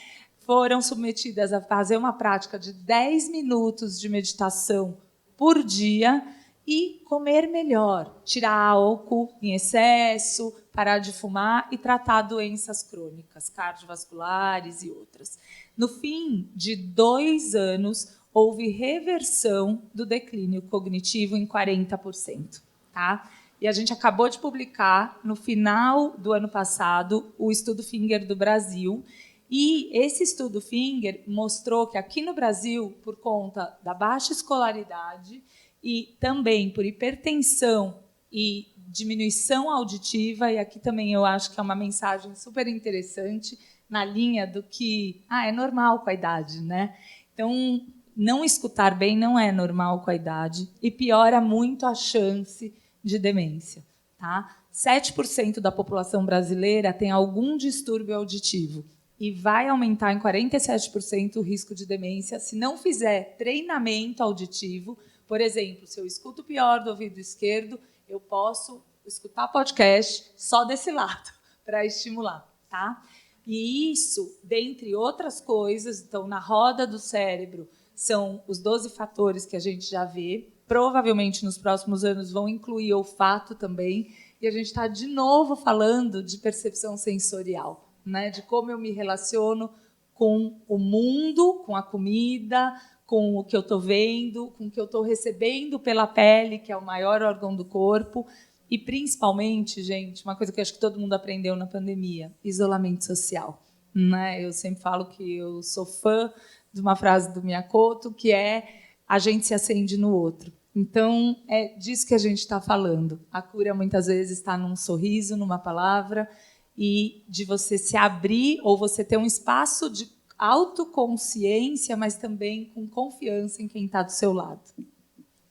Foram submetidas a fazer uma prática de 10 minutos de meditação por dia e comer melhor, tirar álcool em excesso, parar de fumar e tratar doenças crônicas, cardiovasculares e outras. No fim de 2 anos, houve reversão do declínio cognitivo em 40%. Tá? E a gente acabou de publicar, no final do ano passado, o estudo Finger do Brasil. E esse estudo Finger mostrou que aqui no Brasil, por conta da baixa escolaridade e também por hipertensão e diminuição auditiva, e aqui também eu acho que é uma mensagem super interessante, na linha do que é normal com a idade, né? Então, não escutar bem não é normal com a idade e piora muito a chance de demência. Tá? 7% da população brasileira tem algum distúrbio auditivo e vai aumentar em 47% o risco de demência se não fizer treinamento auditivo. Por exemplo, se eu escuto pior do ouvido esquerdo, eu posso escutar podcast só desse lado, para estimular. Tá? E isso, dentre outras coisas, então, na roda do cérebro, são os 12 fatores que a gente já vê. Provavelmente, nos próximos anos, vão incluir olfato também. E a gente está, de novo, falando de percepção sensorial, né? De como eu me relaciono com o mundo, com a comida, com o que eu estou vendo, com o que eu estou recebendo pela pele, que é o maior órgão do corpo. E, principalmente, gente, uma coisa que eu acho que todo mundo aprendeu na pandemia, isolamento social. Né? Eu sempre falo que eu sou fã de uma frase do Miyakoto, que é: a gente se acende no outro. Então, é disso que a gente está falando. A cura, muitas vezes, está num sorriso, numa palavra, e de você se abrir, ou você ter um espaço de autoconsciência, mas também com confiança em quem está do seu lado.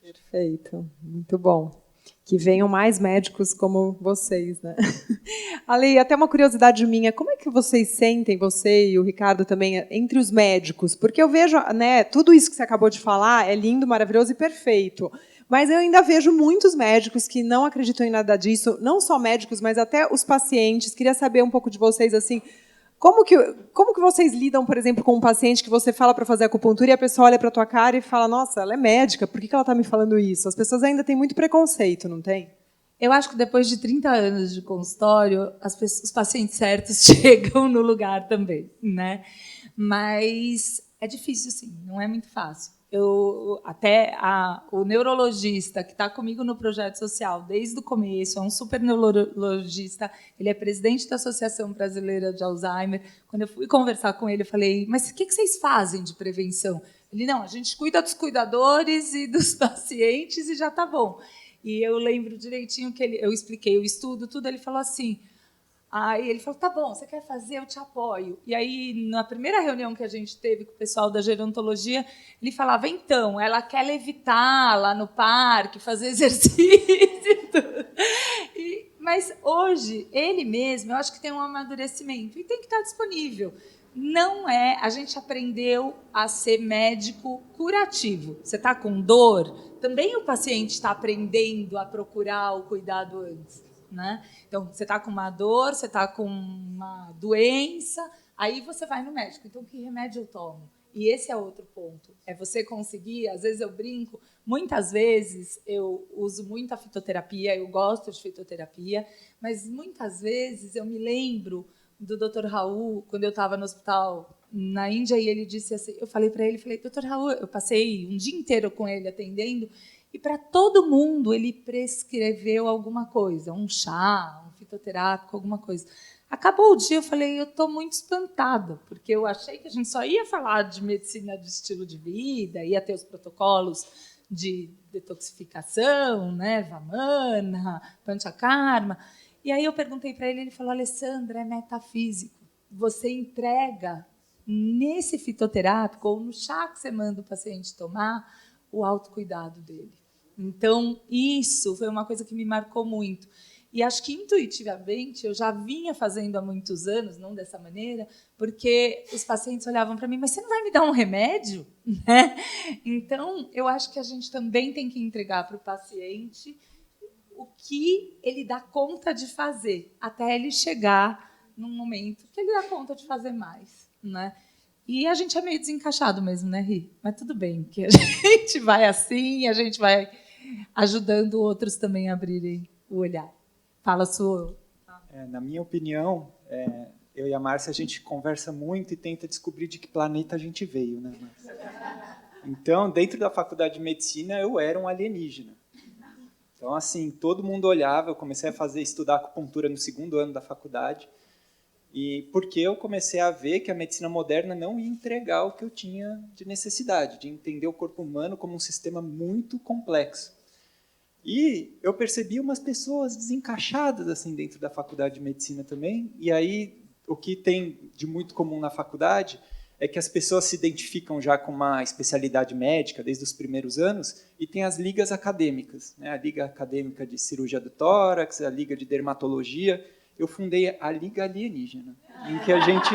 Perfeito, muito bom. Que venham mais médicos como vocês, né? Ale, até uma curiosidade minha, como é que vocês sentem, você e o Ricardo também, entre os médicos? Porque eu vejo, né, tudo isso que você acabou de falar é lindo, maravilhoso e perfeito. Mas eu ainda vejo muitos médicos que não acreditam em nada disso, não só médicos, mas até os pacientes. Queria saber um pouco de vocês, assim, como que vocês lidam, por exemplo, com um paciente que você fala para fazer acupuntura e a pessoa olha para a tua cara e fala: nossa, ela é médica, por que ela está me falando isso? As pessoas ainda têm muito preconceito, não tem? Eu acho que depois de 30 anos de consultório, os pacientes certos chegam no lugar também, né? Mas é difícil, sim, não é muito fácil. O neurologista que está comigo no projeto social desde o começo, é um super neurologista, ele é presidente da Associação Brasileira de Alzheimer. Quando eu fui conversar com ele, eu falei: mas o que vocês fazem de prevenção? Ele: não, a gente cuida dos cuidadores e dos pacientes e já está bom. E eu lembro direitinho que eu expliquei o estudo, tudo, ele falou assim... Aí ele falou: tá bom, você quer fazer, eu te apoio. E aí, na primeira reunião que a gente teve com o pessoal da gerontologia, ele falava: então, ela quer levitar lá no parque, fazer exercício e tudo. Mas hoje, ele mesmo, eu acho que tem um amadurecimento e tem que estar disponível. Não é... A gente aprendeu a ser médico curativo. Você está com dor, também o paciente está aprendendo a procurar o cuidado antes. Né? Então, você está com uma dor, você está com uma doença, aí você vai no médico. Então, que remédio eu tomo? E esse é outro ponto. É você conseguir, às vezes eu brinco, muitas vezes eu uso muito a fitoterapia, eu gosto de fitoterapia, mas muitas vezes eu me lembro do Dr. Raul, quando eu estava no hospital na Índia, e ele disse assim, eu falei para ele, Dr. Raul, eu passei um dia inteiro com ele atendendo, e para todo mundo ele prescreveu alguma coisa, um chá, um fitoterápico, alguma coisa. Acabou o dia, eu falei, eu estou muito espantada, porque eu achei que a gente só ia falar de medicina de estilo de vida, ia ter os protocolos de detoxificação, né, Vamana, Panchakarma. E aí eu perguntei para ele, ele falou, Alessandra, é metafísico. Você entrega nesse fitoterápico ou no chá que você manda o paciente tomar o autocuidado dele. Então, isso foi uma coisa que me marcou muito. E acho que, intuitivamente, eu já vinha fazendo há muitos anos, não dessa maneira, porque os pacientes olhavam para mim, mas você não vai me dar um remédio? Né? Então, eu acho que a gente também tem que entregar para o paciente o que ele dá conta de fazer, até ele chegar num momento que ele dá conta de fazer mais. Né? E a gente é meio desencaixado mesmo, né, Ri? Mas tudo bem, que a gente vai assim, a gente vai ajudando outros também a abrirem o olhar. Fala, Su. Na minha opinião, eu e a Márcia, a gente conversa muito e tenta descobrir de que planeta a gente veio, né, Márcia? Então, dentro da faculdade de medicina, eu era um alienígena. Então, assim, todo mundo olhava, eu comecei a estudar acupuntura no 2º ano da faculdade, e porque eu comecei a ver que a medicina moderna não ia entregar o que eu tinha de necessidade, de entender o corpo humano como um sistema muito complexo. E eu percebi umas pessoas desencaixadas assim dentro da faculdade de medicina também. E aí o que tem de muito comum na faculdade é que as pessoas se identificam já com uma especialidade médica desde os primeiros anos e tem as ligas acadêmicas, né? A Liga Acadêmica de Cirurgia do Tórax, a Liga de Dermatologia. Eu fundei a Liga Alienígena, em que a gente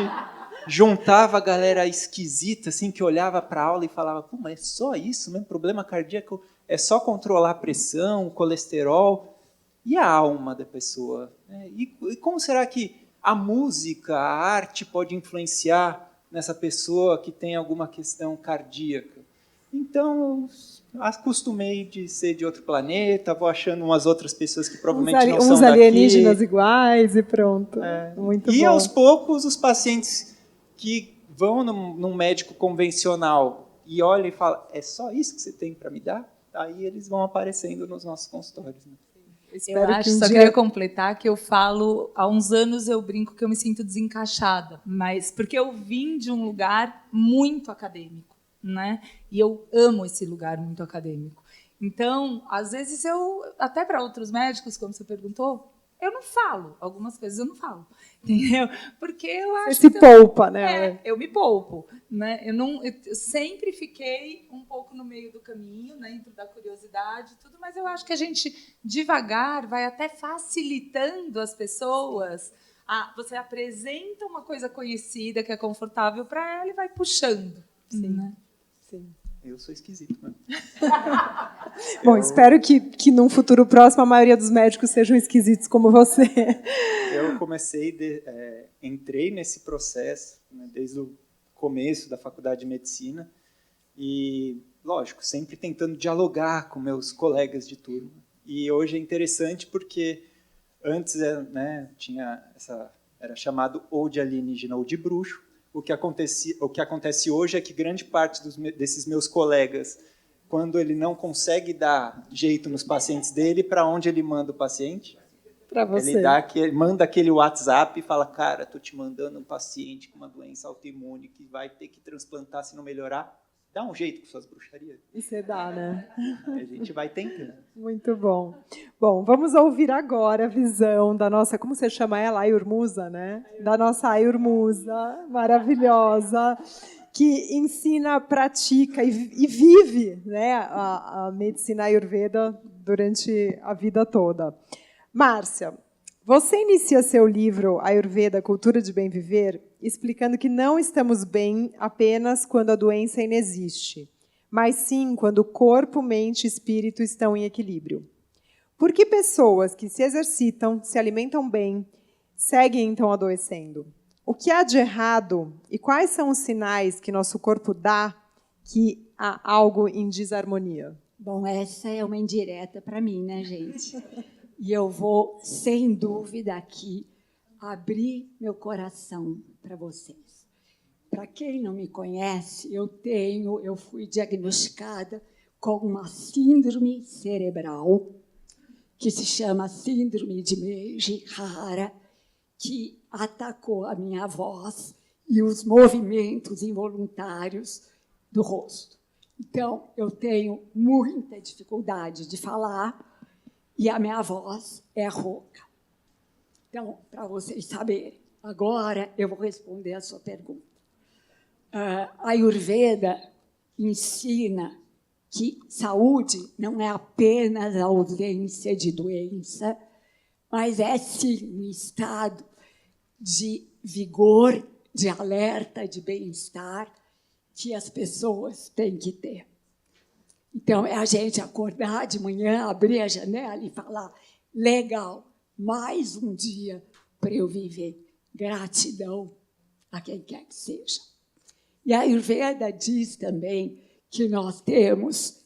juntava a galera esquisita, assim, que olhava para a aula e falava, pô, mas é só isso mesmo? Problema cardíaco é só controlar a pressão, o colesterol e a alma da pessoa. E como será que a música, a arte pode influenciar nessa pessoa que tem alguma questão cardíaca? Então, eu acostumei de ser de outro planeta, vou achando umas outras pessoas que provavelmente não são daqui. Uns alienígenas iguais e pronto. Muito e bom. aos poucos, os pacientes que vão num médico convencional e olham e falam, é só isso que você tem para me dar? Aí eles vão aparecendo nos nossos consultórios. Né? Eu acho, só queria completar que eu falo, há uns anos eu brinco que eu me sinto desencaixada, mas porque eu vim de um lugar muito acadêmico, né? E eu amo esse lugar muito acadêmico. Então, às vezes até para outros médicos, como você perguntou, eu não falo, algumas coisas eu não falo, entendeu? Porque eu acho que... Você se poupa, né? Eu me poupo, né? Eu sempre fiquei um pouco no meio do caminho, né, dentro da curiosidade e tudo, mas eu acho que a gente, devagar, vai até facilitando as pessoas. Você apresenta uma coisa conhecida, que é confortável para ela e vai puxando. Sim, né? Sim. Eu sou esquisito, né? Bom, espero que num futuro próximo a maioria dos médicos sejam esquisitos como você. Eu entrei nesse processo, né, desde o começo da faculdade de medicina e, lógico, sempre tentando dialogar com meus colegas de turma. E hoje é interessante porque antes, né, era chamado ou de alienígena ou de bruxo. O que acontece hoje é que grande parte desses meus colegas, quando ele não consegue dar jeito nos pacientes dele, para onde ele manda o paciente? Para você. Ele manda aquele WhatsApp e fala, cara, estou te mandando um paciente com uma doença autoimune que vai ter que transplantar se não melhorar. Dá um jeito com suas bruxarias. E você dá, né? A gente vai tentando. Muito bom. Bom, vamos ouvir agora a visão da nossa, como você chama ela? Ayurmusa, né? Da nossa Ayurmusa, maravilhosa, que ensina, pratica e vive, né, a medicina Ayurveda durante a vida toda. Márcia, você inicia seu livro Ayurveda, Cultura de Bem Viver, explicando que não estamos bem apenas quando a doença inexiste, mas sim quando o corpo, mente e espírito estão em equilíbrio. Por que pessoas que se exercitam, se alimentam bem, seguem então adoecendo? O que há de errado e quais são os sinais que nosso corpo dá que há algo em desarmonia? Bom, essa é uma indireta para mim, né, gente? E eu vou, sem dúvida, aqui abrir meu coração para vocês. Para quem não me conhece, eu fui diagnosticada com uma síndrome cerebral que se chama síndrome de Meiji-Hara, que atacou a minha voz e os movimentos involuntários do rosto. Então, eu tenho muita dificuldade de falar e a minha voz é rouca. Então, para vocês saberem, agora eu vou responder a sua pergunta. A Ayurveda ensina que saúde não é apenas a ausência de doença, mas é, sim, um estado de vigor, de alerta, de bem-estar que as pessoas têm que ter. Então, é a gente acordar de manhã, abrir a janela e falar: legal, mais um dia para eu viver. Gratidão a quem quer que seja. E a Ayurveda diz também que nós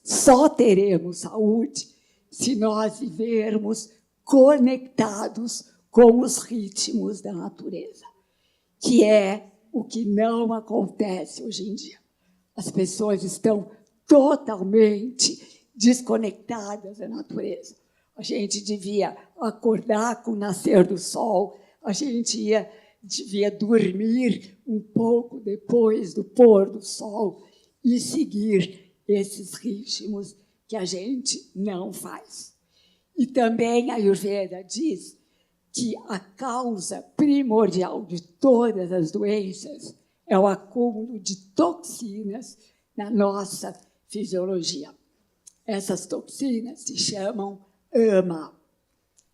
só teremos saúde se nós vivermos conectados com os ritmos da natureza, que é o que não acontece hoje em dia. As pessoas estão totalmente desconectadas da natureza. A gente devia acordar com o nascer do sol, a gente devia dormir um pouco depois do pôr do sol e seguir esses ritmos que a gente não faz. E também a Ayurveda diz que a causa primordial de todas as doenças é o acúmulo de toxinas na nossa fisiologia. Essas toxinas se chamam ama.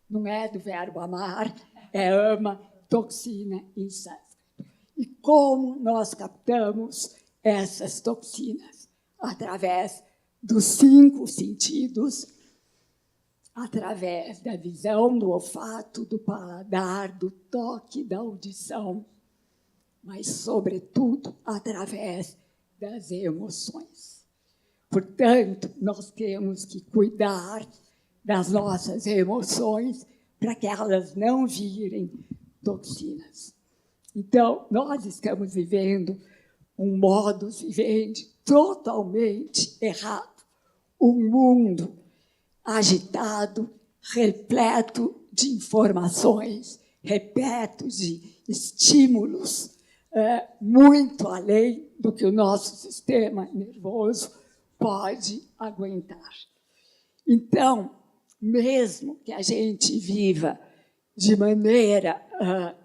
Não é do verbo amar, é ama, toxina em sânscrito. E como nós captamos essas toxinas? Através dos 5 sentidos, através da visão, do olfato, do paladar, do toque, da audição, mas, sobretudo, através das emoções. Portanto, nós temos que cuidar das nossas emoções para que elas não virem toxinas. Então, nós estamos vivendo um modus vivendi totalmente errado. Um mundo agitado, repleto de informações, repleto de estímulos, muito além do que o nosso sistema nervoso pode aguentar. Então, mesmo que a gente viva de maneira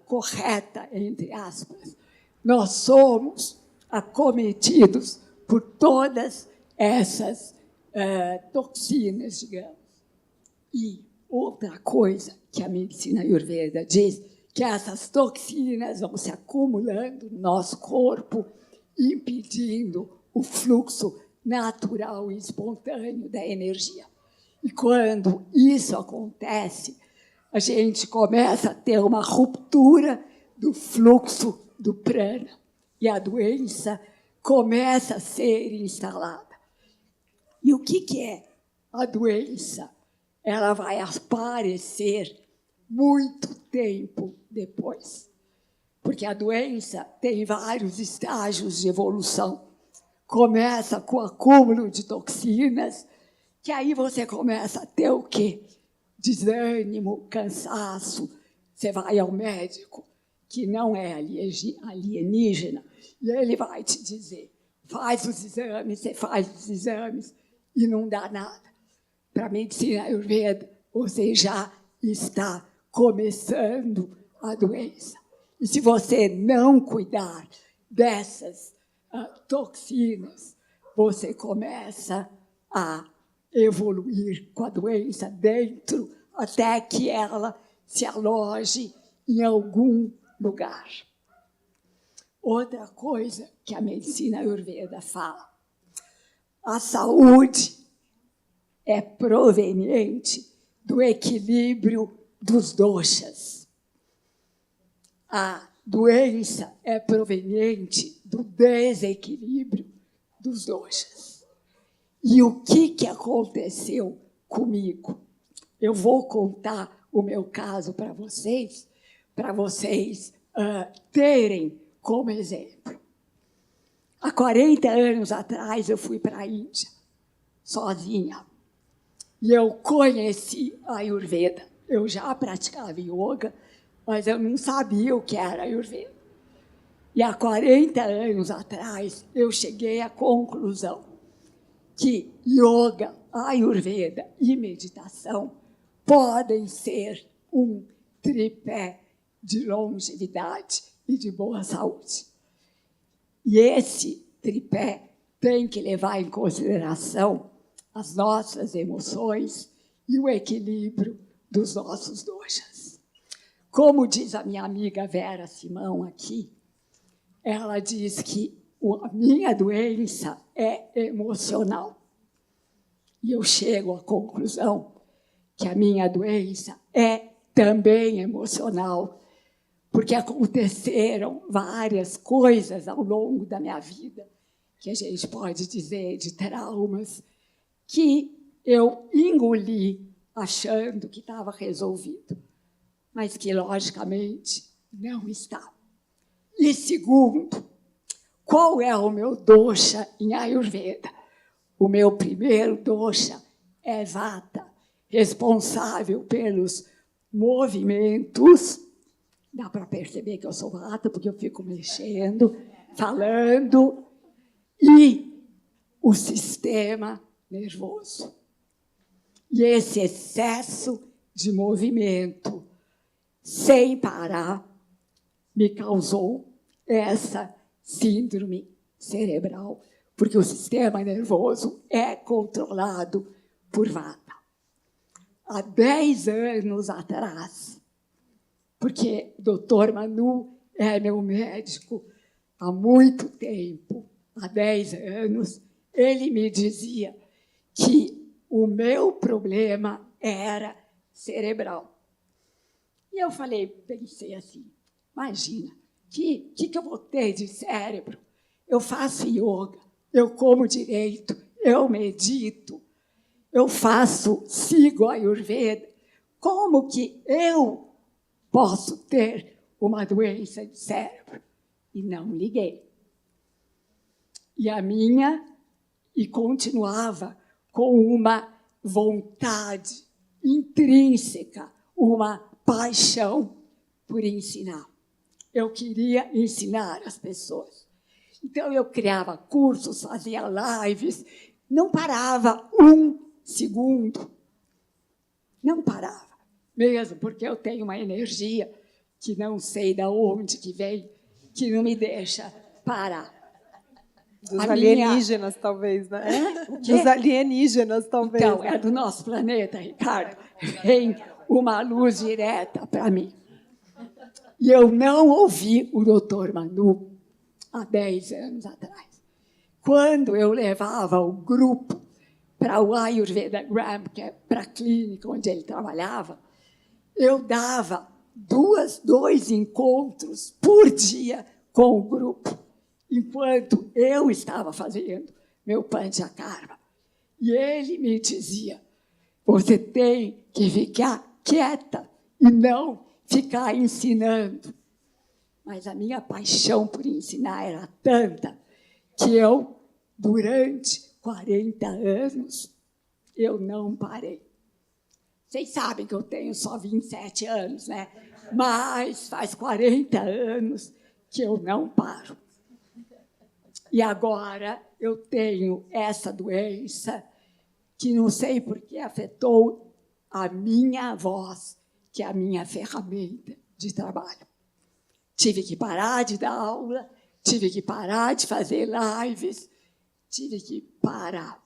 correta, entre aspas, nós somos acometidos por todas essas toxinas, digamos. E outra coisa que a medicina Ayurveda diz, que essas toxinas vão se acumulando no nosso corpo, impedindo o fluxo natural e espontâneo da energia. E quando isso acontece, a gente começa a ter uma ruptura do fluxo do prana e a doença começa a ser instalada. E o que é a doença? Ela vai aparecer muito tempo depois, porque a doença tem vários estágios de evolução. Começa com o acúmulo de toxinas, que aí você começa a ter o quê? Desânimo, cansaço. Você vai ao médico, que não é alienígena, e ele vai te dizer: faz os exames, você faz os exames, e não dá nada. Para a medicina Ayurveda, você já está começando a doença. E se você não cuidar dessas toxinas, você começa a evoluir com a doença dentro, até que ela se aloje em algum lugar. Outra coisa que a medicina Ayurveda fala: a saúde é proveniente do equilíbrio dos doshas. A doença é proveniente do desequilíbrio dos doshas. E o que aconteceu comigo? Eu vou contar o meu caso para vocês terem como exemplo. Há 40 anos atrás, eu fui para a Índia, sozinha. E eu conheci a Ayurveda. Eu já praticava yoga mas eu não sabia o que era Ayurveda. E há 40 anos atrás, eu cheguei à conclusão que yoga, Ayurveda e meditação podem ser um tripé de longevidade e de boa saúde. E esse tripé tem que levar em consideração as nossas emoções e o equilíbrio dos nossos doshas. Como diz a minha amiga Vera Simão aqui, ela diz que a minha doença é emocional. E eu chego à conclusão que a minha doença é também emocional, porque aconteceram várias coisas ao longo da minha vida, que a gente pode dizer de traumas, que eu engoli achando que estava resolvido, mas que, logicamente, não está. E segundo, qual é o meu dosha em Ayurveda? O meu primeiro dosha é Vata, responsável pelos movimentos. Dá para perceber que eu sou Vata, porque eu fico mexendo, falando, e o sistema nervoso. E esse excesso de movimento, sem parar, me causou essa síndrome cerebral, porque o sistema nervoso é controlado por Vata. Há 10 anos atrás, porque o Dr. Manu é meu médico há muito tempo, há 10 anos, ele me dizia que o meu problema era cerebral. E eu pensei assim, imagina, que eu vou ter de cérebro? Eu faço yoga, eu como direito, eu medito, eu sigo a Ayurveda. Como que eu posso ter uma doença de cérebro? E não liguei. E continuava com uma vontade intrínseca, uma paixão por ensinar. Eu queria ensinar as pessoas. Então, eu criava cursos, fazia lives, não parava um segundo. Não parava. Mesmo porque eu tenho uma energia que não sei de onde que vem, que não me deixa parar. Dos alienígenas, talvez, né? Dos alienígenas, talvez. Então, é do nosso planeta, Ricardo. Vem uma luz direta para mim. E eu não ouvi o Dr. Manu há 10 anos atrás. Quando eu levava o grupo para o Ayurveda Gram, que é para a clínica onde ele trabalhava, eu dava 2 encontros por dia com o grupo, enquanto eu estava fazendo meu Panchakarma. E ele me dizia, você tem que ficar quieta e não ficar ensinando. Mas a minha paixão por ensinar era tanta que eu, durante 40 anos, eu não parei. Vocês sabem que eu tenho só 27 anos, né? Mas faz 40 anos que eu não paro. E agora eu tenho essa doença que não sei por que afetou a minha voz, que é a minha ferramenta de trabalho. Tive que parar de dar aula, tive que parar de fazer lives, tive que parar.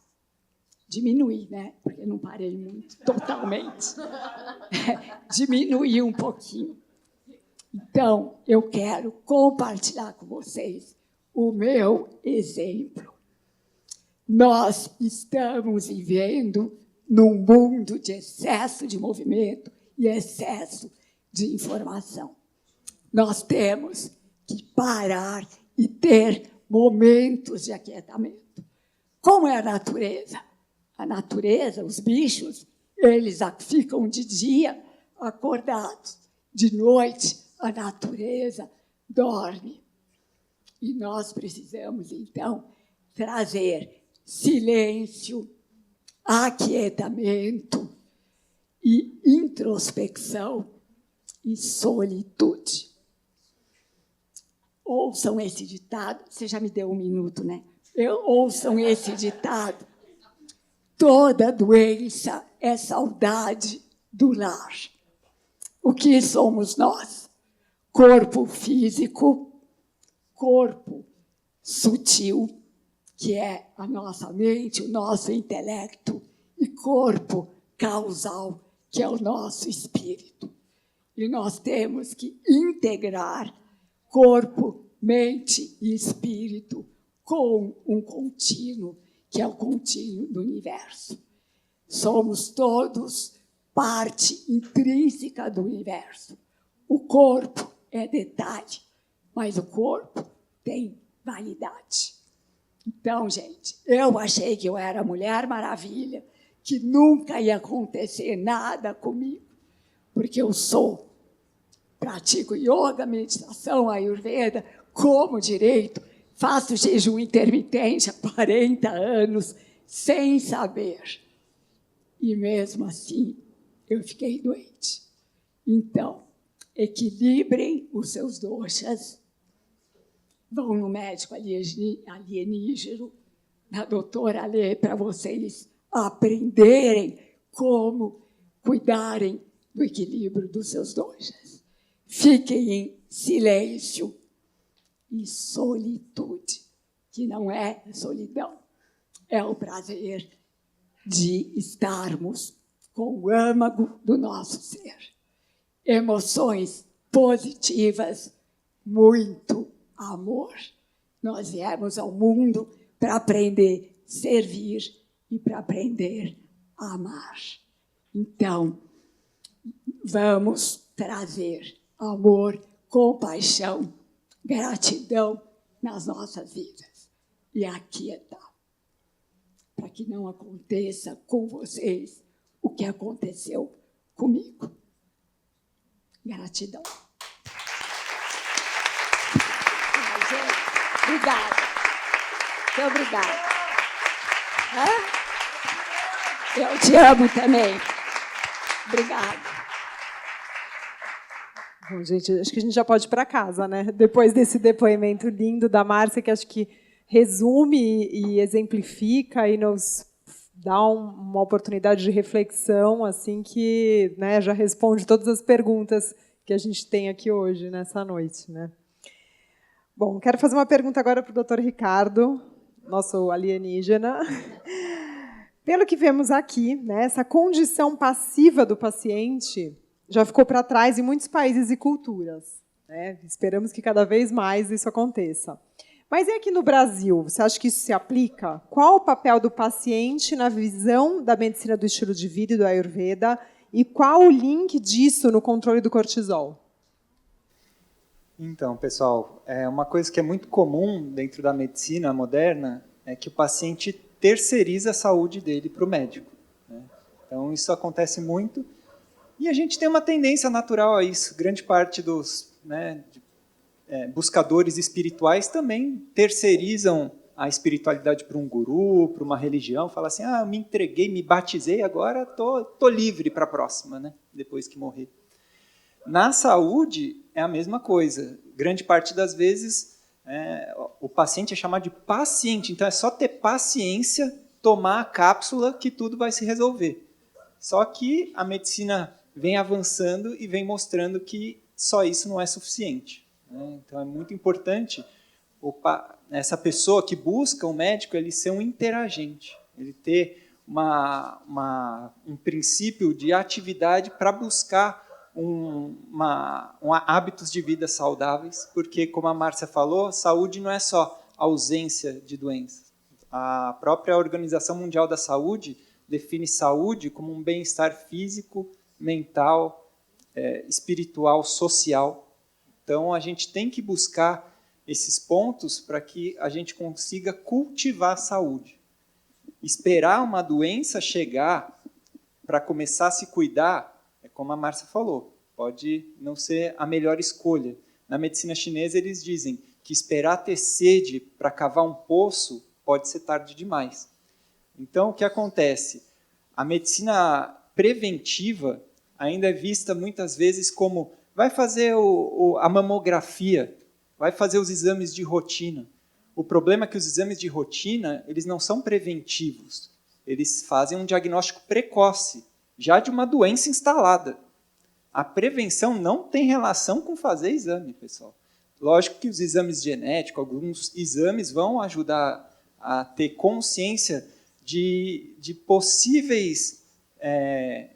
Diminuir, né? Porque eu não parei muito, totalmente. Diminuir um pouquinho. Então, eu quero compartilhar com vocês o meu exemplo. Nós estamos vivendo num mundo de excesso de movimento e excesso de informação. Nós temos que parar e ter momentos de aquietamento. Como é a natureza? A natureza, os bichos, eles ficam de dia acordados. De noite, a natureza dorme. E nós precisamos, então, trazer silêncio, aquietamento e introspecção e solitude. Ouçam esse ditado. Você já me deu 1 minuto, né? Ouçam esse ditado. Toda doença é saudade do lar. O que somos nós? Corpo físico, corpo sutil, que é a nossa mente, o nosso intelecto, e corpo causal, que é o nosso espírito. E nós temos que integrar corpo, mente e espírito com um contínuo, que é o contínuo do universo. Somos todos parte intrínseca do universo. O corpo é detalhe, mas o corpo tem validade. Então, gente, eu achei que eu era Mulher Maravilha, que nunca ia acontecer nada comigo, porque eu pratico yoga, meditação, ayurveda, como direito, faço jejum intermitente há 40 anos, sem saber. E mesmo assim, eu fiquei doente. Então, equilibrem os seus doshas, vão no médico alienígeno, na doutora Alê, para vocês aprenderem como cuidarem do equilíbrio dos seus doshas. Fiquem em silêncio e solitude, que não é solidão, é o prazer de estarmos com o âmago do nosso ser. Emoções positivas, muito amor. Nós viemos ao mundo para aprender a servir e para aprender a amar. Então, vamos trazer amor, compaixão, gratidão nas nossas vidas e aquietar, para que não aconteça com vocês o que aconteceu comigo. Gratidão. Ai, gente, obrigada. Muito obrigada. Eu te amo também. Obrigada. Bom, gente, acho que a gente já pode ir para casa, né? Depois desse depoimento lindo da Márcia, que acho que resume e exemplifica e nos dá uma oportunidade de reflexão, assim, que, né, já responde todas as perguntas que a gente tem aqui hoje, nessa noite, né? Bom, quero fazer uma pergunta agora para o Dr. Ricardo, nosso alienígena. Pelo que vemos aqui, né, essa condição passiva do paciente já ficou para trás em muitos países e culturas, né? Esperamos que cada vez mais isso aconteça. Mas e aqui no Brasil? Você acha que isso se aplica? Qual o papel do paciente na visão da medicina do estilo de vida e do Ayurveda? E qual o link disso no controle do cortisol? Então, pessoal, uma coisa que é muito comum dentro da medicina moderna é que o paciente terceiriza a saúde dele para o médico, né? Então, isso acontece muito. E a gente tem uma tendência natural a isso. Grande parte dos buscadores espirituais também terceirizam a espiritualidade para um guru, para uma religião. Fala assim, eu me entreguei, me batizei, agora tô livre para a próxima, né? Depois que morrer. Na saúde, é a mesma coisa. Grande parte das vezes, o paciente é chamado de paciente. Então, é só ter paciência, tomar a cápsula que tudo vai se resolver. Só que a medicina vem avançando e vem mostrando que só isso não é suficiente, né? Então, é muito importante essa pessoa que busca um médico, ele ser um interagente, ele ter um princípio de atividade para buscar hábitos de vida saudáveis, porque, como a Márcia falou, saúde não é só ausência de doenças. A própria Organização Mundial da Saúde define saúde como um bem-estar físico, mental, espiritual, social. Então, a gente tem que buscar esses pontos para que a gente consiga cultivar a saúde. Esperar uma doença chegar para começar a se cuidar, é como a Márcia falou, pode não ser a melhor escolha. Na medicina chinesa, eles dizem que esperar ter sede para cavar um poço pode ser tarde demais. Então, o que acontece? A medicina preventiva ainda é vista muitas vezes como vai fazer a mamografia, vai fazer os exames de rotina. O problema é que os exames de rotina, eles não são preventivos. Eles fazem um diagnóstico precoce, já de uma doença instalada. A prevenção não tem relação com fazer exame, pessoal. Lógico que os exames genéticos, alguns exames vão ajudar a ter consciência de possíveis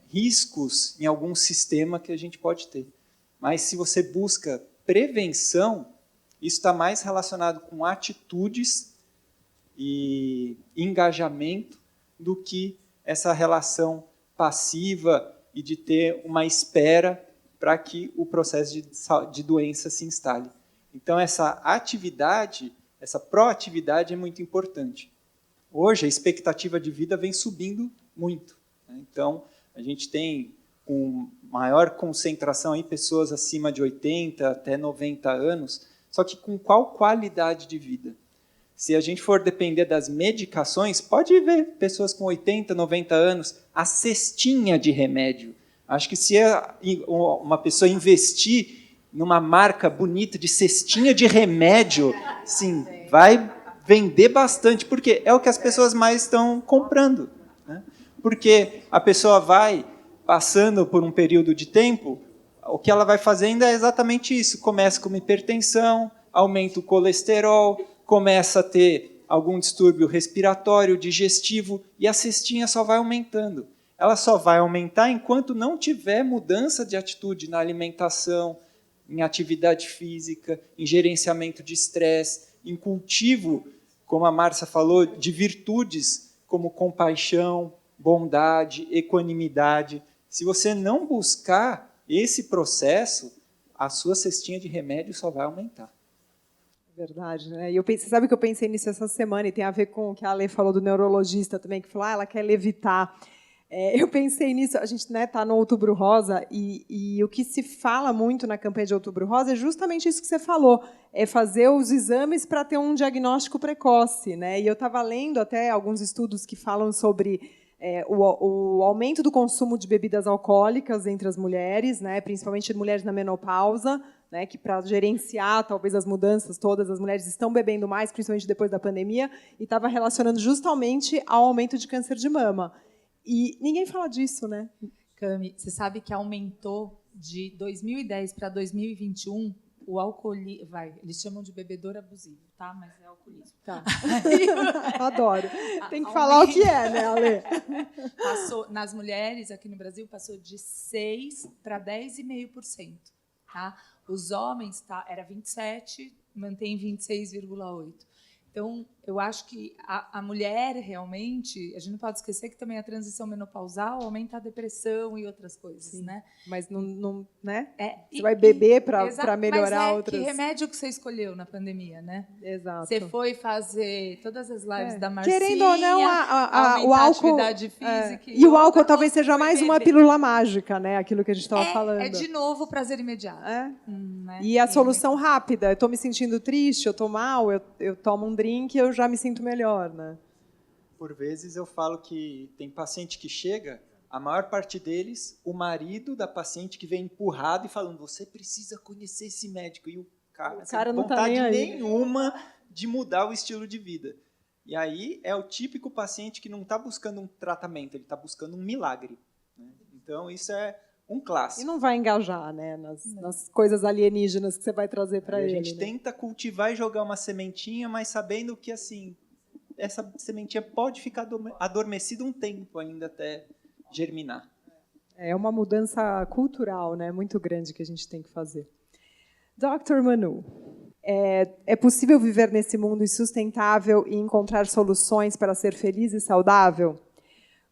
riscos em algum sistema que a gente pode ter. Mas se você busca prevenção, isso está mais relacionado com atitudes e engajamento do que essa relação passiva e de ter uma espera para que o processo de doença se instale. Então, essa atividade, essa proatividade é muito importante. Hoje, a expectativa de vida vem subindo muito. Então, a gente tem com maior concentração em pessoas acima de 80 até 90 anos, só que com qual qualidade de vida? Se a gente for depender das medicações, pode ver pessoas com 80, 90 anos, a cestinha de remédio. Acho que se uma pessoa investir numa marca bonita de cestinha de remédio, sim, vai vender bastante, porque é o que as pessoas mais estão comprando. Né? Porque a pessoa vai passando por um período de tempo, o que ela vai fazendo é exatamente isso. Começa com uma hipertensão, aumenta o colesterol, começa a ter algum distúrbio respiratório, digestivo, e a cestinha só vai aumentando. Ela só vai aumentar enquanto não tiver mudança de atitude na alimentação, em atividade física, em gerenciamento de estresse, em cultivo, como a Márcia falou, de virtudes como compaixão, bondade, equanimidade. Se você não buscar esse processo, a sua cestinha de remédio só vai aumentar. Verdade, né? E você sabe que eu pensei nisso essa semana, e tem a ver com o que a Ale falou do neurologista também, que falou, ela quer levitar. Eu pensei nisso, a gente está no Outubro Rosa, e o que se fala muito na campanha de Outubro Rosa é justamente isso que você falou, é fazer os exames para ter um diagnóstico precoce. Né? E eu estava lendo até alguns estudos que falam sobre o aumento do consumo de bebidas alcoólicas entre as mulheres, né? Principalmente mulheres na menopausa, né, que para gerenciar talvez as mudanças todas, as mulheres estão bebendo mais, principalmente depois da pandemia, e estava relacionando justamente ao aumento de câncer de mama. E ninguém fala disso, né? Cami, você sabe que aumentou de 2010 para 2021 o alcoolismo, eles chamam de bebedouro abusivo, tá? Mas é alcoolismo. Tá. Adoro. Tem que falar o que é, né, Ale? Passou, nas mulheres aqui no Brasil, passou de 6% para 10,5%. Tá? Os homens, era 27%, mantém 26,8%. Então, eu acho que a mulher, realmente, a gente não pode esquecer que também a transição menopausal aumenta a depressão e outras coisas. Sim, né? Mas não né? Você vai beber para melhorar mas outras... Que remédio que você escolheu na pandemia, né? Exato. Você foi fazer todas as lives da Marcinha, querendo ou não, o álcool, a atividade física. E o álcool talvez seja mais uma pílula mágica, né? Aquilo que a gente estava falando. É de novo prazer imediato. Né? E a solução rápida. Eu estou me sentindo triste, eu estou mal, eu tomo um drink, eu já me sinto melhor, né? Por vezes eu falo que tem paciente que chega, a maior parte deles, o marido da paciente que vem empurrado e falando, você precisa conhecer esse médico. E o cara não tá nem aí. nenhuma de mudar o estilo de vida. E aí é o típico paciente que não está buscando um tratamento, ele está buscando um milagre. Né? Então, isso é um clássico. E não vai engajar, né, nas coisas alienígenas que você vai trazer para ele. A gente tenta cultivar e jogar uma sementinha, mas sabendo que assim essa sementinha pode ficar adormecida um tempo ainda até germinar. É uma mudança cultural, né, muito grande que a gente tem que fazer. Dr. Manu, é possível viver nesse mundo insustentável e encontrar soluções para ser feliz e saudável?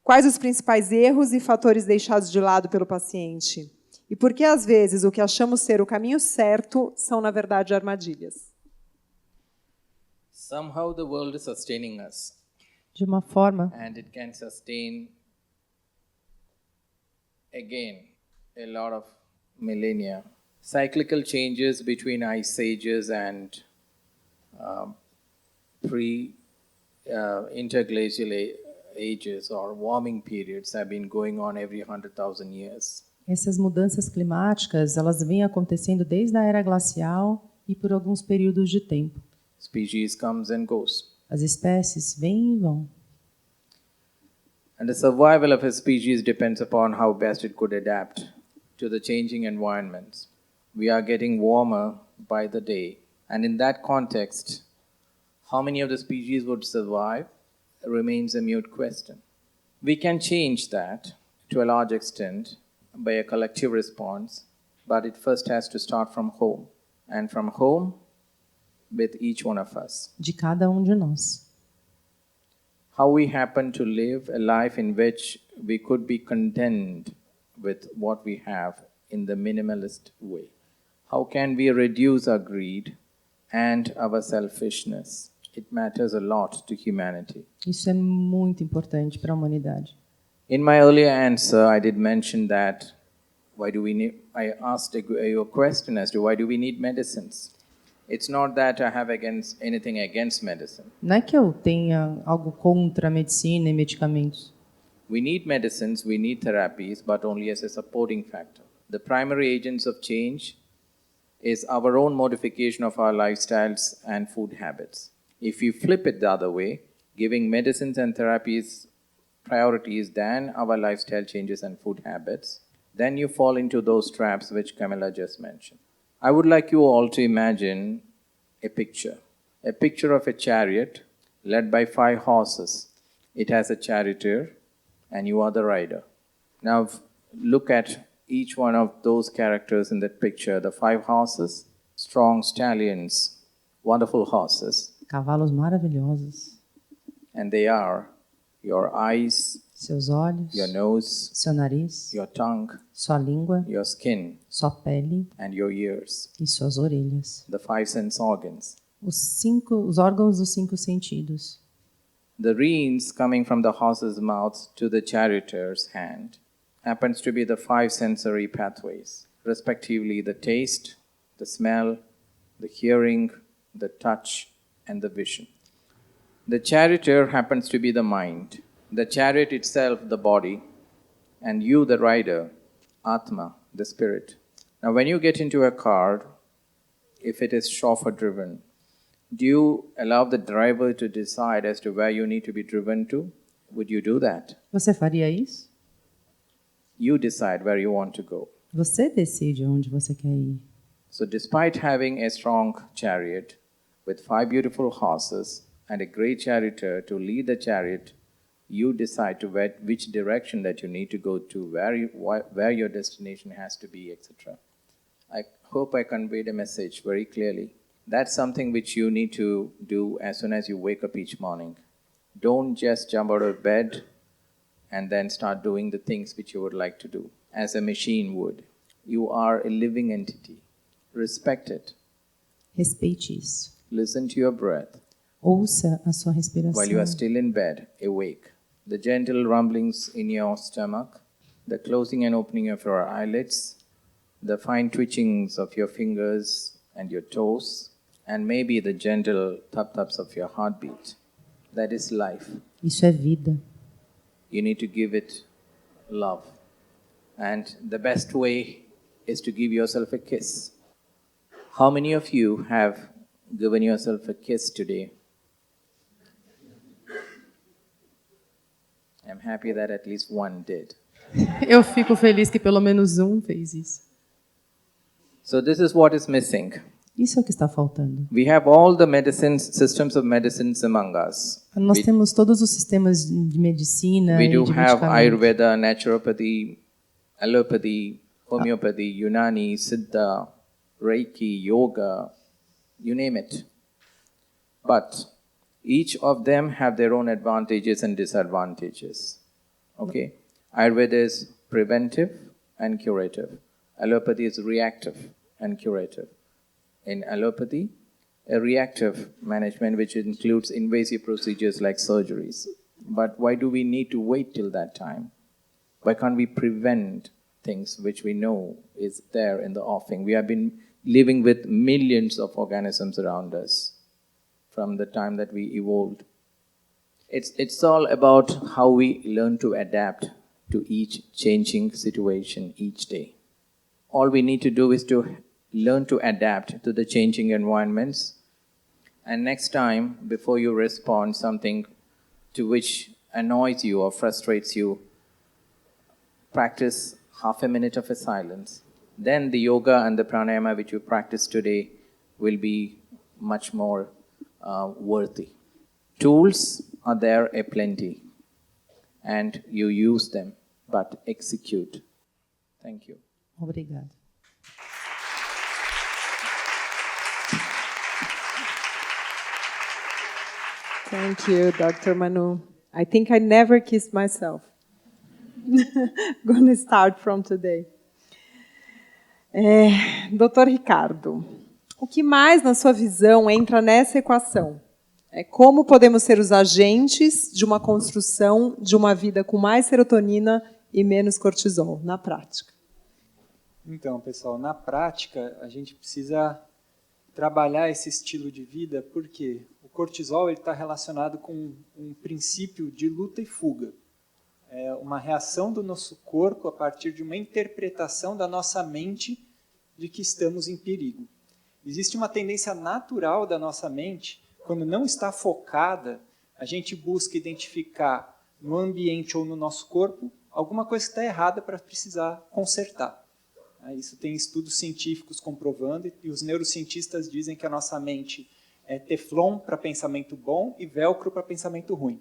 Quais os principais erros e fatores deixados de lado pelo paciente? E por que, às vezes, o que achamos ser o caminho certo são, na verdade, armadilhas? Somehow the world is sustaining us. De uma forma, And it can sustain, again, a lot of millennia. Cyclical changes between ice ages and interglacial ages or warming periods have been going on every 100,000 years. Essas mudanças climáticas, elas vêm acontecendo desde a era glacial e por alguns períodos de tempo. Species comes and goes. As espécies vêm e vão. And the survival of a species depends upon how best it could adapt to the changing environments. We are getting warmer by the day. And in that context, how many of the species would survive remains a mute question. We can change that to a large extent by a collective response, but it first has to start from home. And from home, with each one of us. De cada de nós. How we happen to live a life in which we could be content with what we have in the minimalist way. How can we reduce our greed and our selfishness? It matters a lot to humanity. Isso é muito importante para a humanidade. In my earlier answer, I did mention that I asked a question as to why do we need medicines? It's not that I have anything against medicine. Não é que eu tenha algo contra a medicina e medicamentos. We need medicines, we need therapies, but only as a supporting factor. The primary agents of change is our own modification of our lifestyles and food habits. If you flip it the other way, giving medicines and therapies priorities than our lifestyle changes and food habits, then you fall into those traps which Camilla just mentioned. I would like you all to imagine a picture of a chariot led by 5 horses. It has a charioteer and you are the rider. Now look at each one of those characters in that picture. The 5 horses, strong stallions, wonderful horses. Cavalos maravilhosos. And they are your eyes, seus olhos, your nose, seu nariz, your tongue, sua língua, your skin, sua pele and your ears. E suas orelhas. The 5 sense organs. Os órgãos dos 5 sentidos. The reins coming from the horse's mouth to the charioteer's hand happens to be the 5 sensory pathways, respectively the taste, the smell, the hearing, the touch, and the vision. The charioteer happens to be the mind, the chariot itself the body, and you the rider, Atma, the spirit. Now when you get into a car, if it is chauffeur driven, do you allow the driver to decide as to where you need to be driven to? Would you do that? Você faria isso? You decide where you want to go. Você decide onde você quer ir. So despite having a strong chariot with 5 beautiful horses and a great charioteer to lead the chariot, you decide to which direction that you need to go to, where your destination has to be, etc. I hope I conveyed a message very clearly. That's something which you need to do as soon as you wake up each morning. Don't just jump out of bed and then start doing the things which you would like to do, as a machine would. You are a living entity. Respect it. Respeite isso. Listen to your breath. Ouça a sua respiração. While you are still in bed, awake. The gentle rumblings in your stomach, the closing and opening of your eyelids, the fine twitchings of your fingers and your toes, and maybe the gentle thump-thumps of your heartbeat. That is life. Isso é vida. You need to give it love. And the best way is to give yourself a kiss. How many of you have given yourself a kiss today? I'm happy that at least one did. Eu fico feliz que pelo menos fez isso. So this is what is missing. Isso é o que está faltando. We have all the systems of medicines among us. Nós temos todos os sistemas de medicina We e do de have medicamentos. Ayurveda, naturopathy, allopathy, homeopathy, Unani, Siddha, Reiki, yoga, you name it. But each of them have their own advantages and disadvantages. Okay? Ayurveda is preventive and curative. Allopathy is reactive and curative. In allopathy, a reactive management which includes invasive procedures like surgeries. But why do we need to wait till that time? Why can't we prevent things which we know is there in the offing? We have been living with millions of organisms around us from the time that we evolved. It's all about how we learn to adapt to each changing situation each day. All we need to do is to learn to adapt to the changing environments. And next time, before you respond something to which annoys you or frustrates you, practice half a minute of a silence. Then the yoga and the pranayama which you practice today will be much more worthy. Tools are there aplenty, and you use them, but execute. Thank you. Obrigada. Thank you, Dr. Manu. I think I never kissed myself. Gonna start from today. Dr. Ricardo, o que mais, na sua visão, entra nessa equação? Como podemos ser os agentes de uma construção de uma vida com mais serotonina e menos cortisol, na prática? Então, pessoal, na prática, a gente precisa trabalhar esse estilo de vida, porque o cortisol está relacionado com um princípio de luta e fuga. É uma reação do nosso corpo a partir de uma interpretação da nossa mente de que estamos em perigo. Existe uma tendência natural da nossa mente, quando não está focada, a gente busca identificar no ambiente ou no nosso corpo alguma coisa que está errada para precisar consertar. Isso tem estudos científicos comprovando, e os neurocientistas dizem que a nossa mente é teflon para pensamento bom e velcro para pensamento ruim.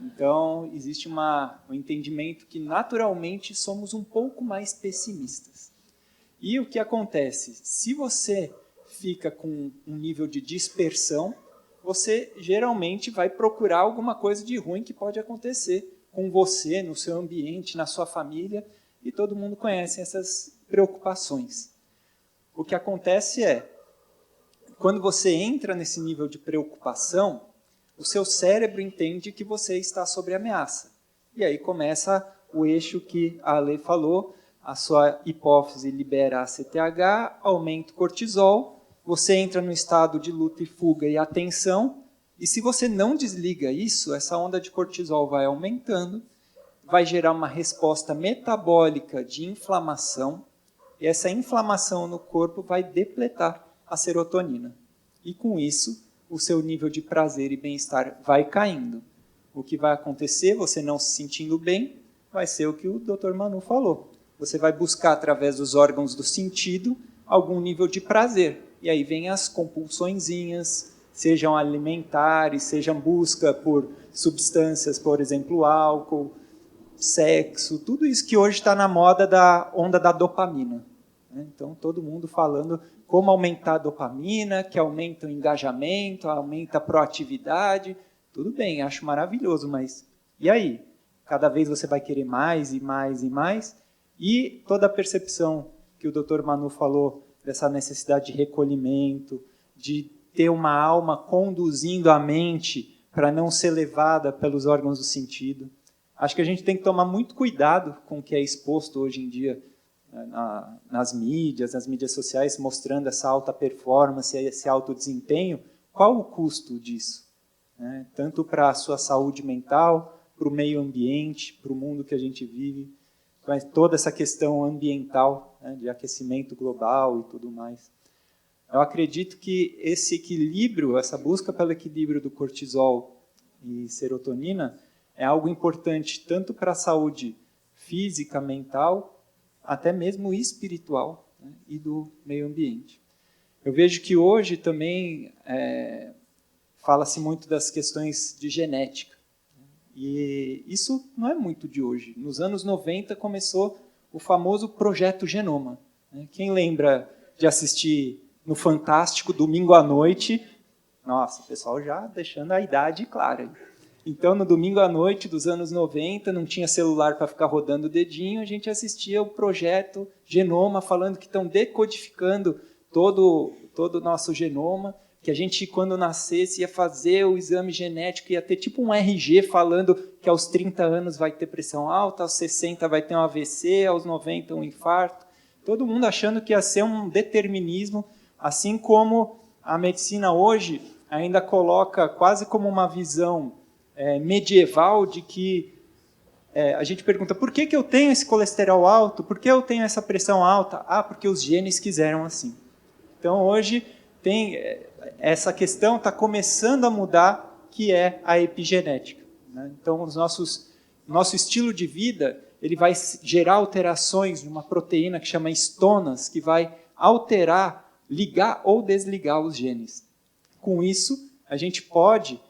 Então, existe um entendimento que naturalmente somos um pouco mais pessimistas. E o que acontece? Se você fica com um nível de dispersão, você geralmente vai procurar alguma coisa de ruim que pode acontecer com você, no seu ambiente, na sua família, e todo mundo conhece essas preocupações. O que acontece é, quando você entra nesse nível de preocupação, o seu cérebro entende que você está sob ameaça. E aí começa o eixo que a Ale falou, a sua hipófise libera ACTH, aumenta o cortisol, você entra no estado de luta e fuga e atenção, e se você não desliga isso, essa onda de cortisol vai aumentando, vai gerar uma resposta metabólica de inflamação, e essa inflamação no corpo vai depletar a serotonina. E com isso, o seu nível de prazer e bem-estar vai caindo. O que vai acontecer, você não se sentindo bem, vai ser o que o Dr. Manu falou. Você vai buscar, através dos órgãos do sentido, algum nível de prazer. E aí vem as compulsõezinhas, sejam alimentares, sejam busca por substâncias, por exemplo, álcool, sexo, tudo isso que hoje está na moda da onda da dopamina. Então, todo mundo falando como aumentar a dopamina, que aumenta o engajamento, aumenta a proatividade. Tudo bem, acho maravilhoso, mas e aí? Cada vez você vai querer mais e mais e mais. E toda a percepção que o Dr. Manu falou, dessa necessidade de recolhimento, de ter uma alma conduzindo a mente para não ser levada pelos órgãos do sentido. Acho que a gente tem que tomar muito cuidado com o que é exposto hoje em dia nas mídias sociais, mostrando essa alta performance, esse alto desempenho. Qual o custo disso? Tanto para a sua saúde mental, para o meio ambiente, para o mundo que a gente vive, mas toda essa questão ambiental, de aquecimento global e tudo mais. Eu acredito que esse equilíbrio, essa busca pelo equilíbrio do cortisol e serotonina, é algo importante tanto para a saúde física, mental, até mesmo espiritual, e do meio ambiente. Eu vejo que hoje também fala-se muito das questões de genética. E isso não é muito de hoje. Nos anos 90 começou o famoso Projeto Genoma. Quem lembra de assistir no Fantástico, domingo à noite? Nossa, o pessoal já deixando a idade clara. Então, no domingo à noite dos anos 90, não tinha celular para ficar rodando o dedinho, a gente assistia o Projeto Genoma, falando que estão decodificando todo o nosso genoma, que a gente, quando nascesse, ia fazer o exame genético, ia ter tipo um RG falando que aos 30 anos vai ter pressão alta, aos 60 vai ter um AVC, aos 90 um infarto. Todo mundo achando que ia ser um determinismo, assim como a medicina hoje ainda coloca quase como uma visão medieval de que a gente pergunta, por que eu tenho esse colesterol alto? Por que eu tenho essa pressão alta? Ah, porque os genes quiseram assim. Então, hoje, essa questão está começando a mudar, que é a epigenética, né? Então, nosso estilo de vida ele vai gerar alterações numa proteína que chama estonas, que vai alterar, ligar ou desligar os genes. Com isso, a gente pode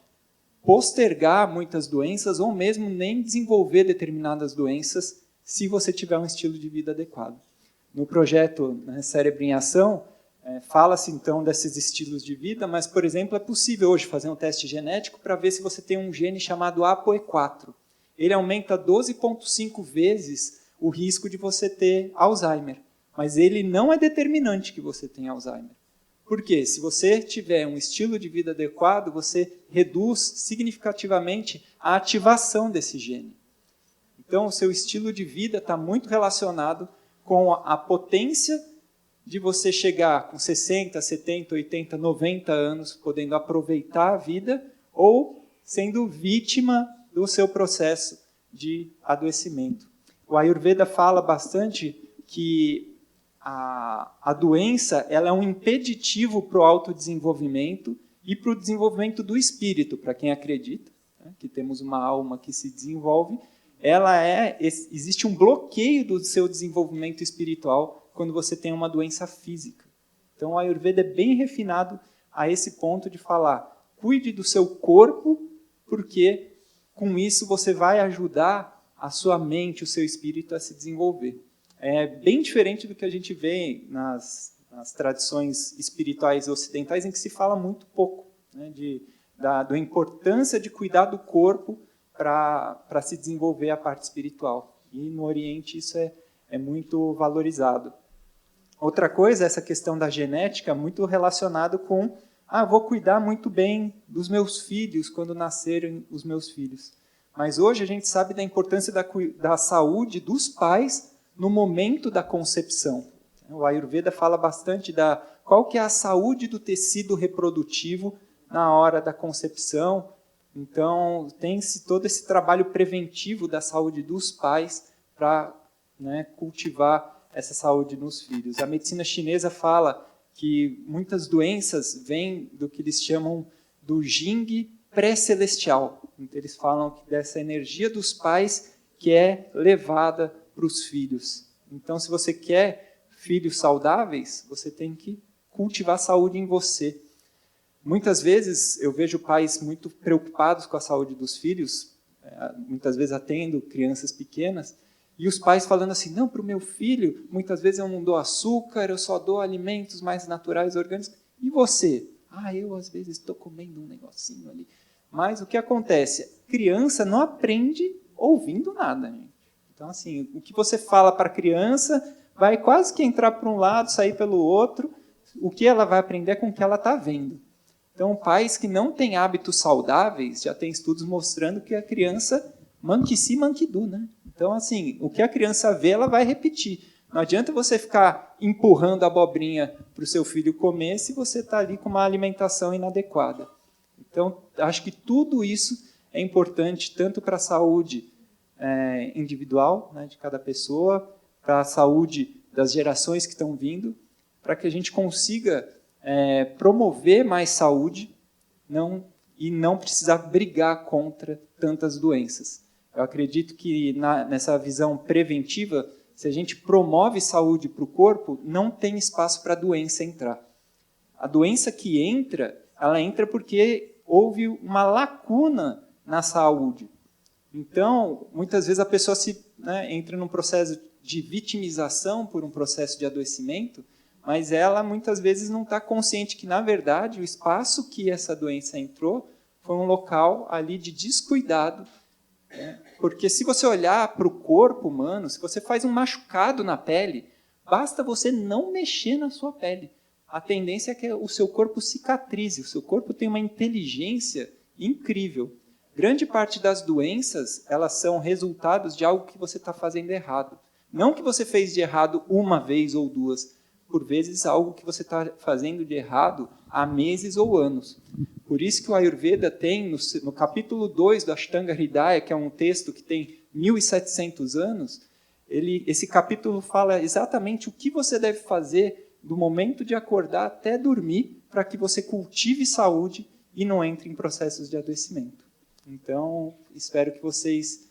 postergar muitas doenças ou mesmo nem desenvolver determinadas doenças se você tiver um estilo de vida adequado. No projeto, né, Cérebro em Ação, fala-se então desses estilos de vida, mas, por exemplo, é possível hoje fazer um teste genético para ver se você tem um gene chamado ApoE4. Ele aumenta 12,5 vezes o risco de você ter Alzheimer, mas ele não é determinante que você tenha Alzheimer. Por quê? Se você tiver um estilo de vida adequado, você reduz significativamente a ativação desse gene. Então, o seu estilo de vida está muito relacionado com a potência de você chegar com 60, 70, 80, 90 anos, podendo aproveitar a vida, ou sendo vítima do seu processo de adoecimento. O Ayurveda fala bastante que a doença ela é um impeditivo para o autodesenvolvimento e para o desenvolvimento do espírito, para quem acredita, né, que temos uma alma que se desenvolve, existe um bloqueio do seu desenvolvimento espiritual quando você tem uma doença física. Então, o Ayurveda é bem refinado a esse ponto de falar, cuide do seu corpo, porque com isso você vai ajudar a sua mente, o seu espírito a se desenvolver. É bem diferente do que a gente vê nas tradições espirituais ocidentais, em que se fala muito pouco, né, da importância de cuidar do corpo para se desenvolver a parte espiritual. E no Oriente isso é muito valorizado. Outra coisa, essa questão da genética, muito relacionado com vou cuidar muito bem dos meus filhos quando nascerem os meus filhos. Mas hoje a gente sabe da importância da saúde dos pais no momento da concepção. O Ayurveda fala bastante qual que é a saúde do tecido reprodutivo na hora da concepção. Então, tem-se todo esse trabalho preventivo da saúde dos pais para, né, cultivar essa saúde nos filhos. A medicina chinesa fala que muitas doenças vêm do que eles chamam do Jing pré-celestial. Então, eles falam dessa energia dos pais que é levada para os filhos. Então, se você quer filhos saudáveis, você tem que cultivar saúde em você. Muitas vezes eu vejo pais muito preocupados com a saúde dos filhos, muitas vezes atendo crianças pequenas, e os pais falando assim, não, para o meu filho, muitas vezes eu não dou açúcar, eu só dou alimentos mais naturais, orgânicos. E você? Eu às vezes estou comendo um negocinho ali. Mas o que acontece? Criança não aprende ouvindo nada, gente. Então, assim, o que você fala para a criança vai quase que entrar para um lado, sair pelo outro. O que ela vai aprender é com o que ela está vendo. Então, pais que não têm hábitos saudáveis, já tem estudos mostrando que a criança monkey see, monkey do, né? Então, assim, o que a criança vê, ela vai repetir. Não adianta você ficar empurrando a abobrinha para o seu filho comer se você está ali com uma alimentação inadequada. Então, acho que tudo isso é importante, tanto para a saúde individual, né, de cada pessoa, para a saúde das gerações que estão vindo, para que a gente consiga promover mais saúde e não precisar brigar contra tantas doenças. Eu acredito que nessa visão preventiva, se a gente promove saúde para o corpo, não tem espaço para a doença entrar. A doença que entra, ela entra porque houve uma lacuna na saúde. Então, muitas vezes a pessoa entra num processo de vitimização por um processo de adoecimento, mas ela muitas vezes não está consciente que, na verdade, o espaço que essa doença entrou foi um local ali de descuidado. Porque se você olhar para o corpo humano, se você faz um machucado na pele, basta você não mexer na sua pele. A tendência é que o seu corpo cicatrize, o seu corpo tem uma inteligência incrível. Grande parte das doenças, elas são resultados de algo que você está fazendo errado. Não que você fez de errado uma vez ou duas, por vezes algo que você está fazendo de errado há meses ou anos. Por isso que o Ayurveda tem, no capítulo 2 do Ashtanga Hridaya, que é um texto que tem 1.700 anos, esse capítulo fala exatamente o que você deve fazer do momento de acordar até dormir para que você cultive saúde e não entre em processos de adoecimento. Então, espero que vocês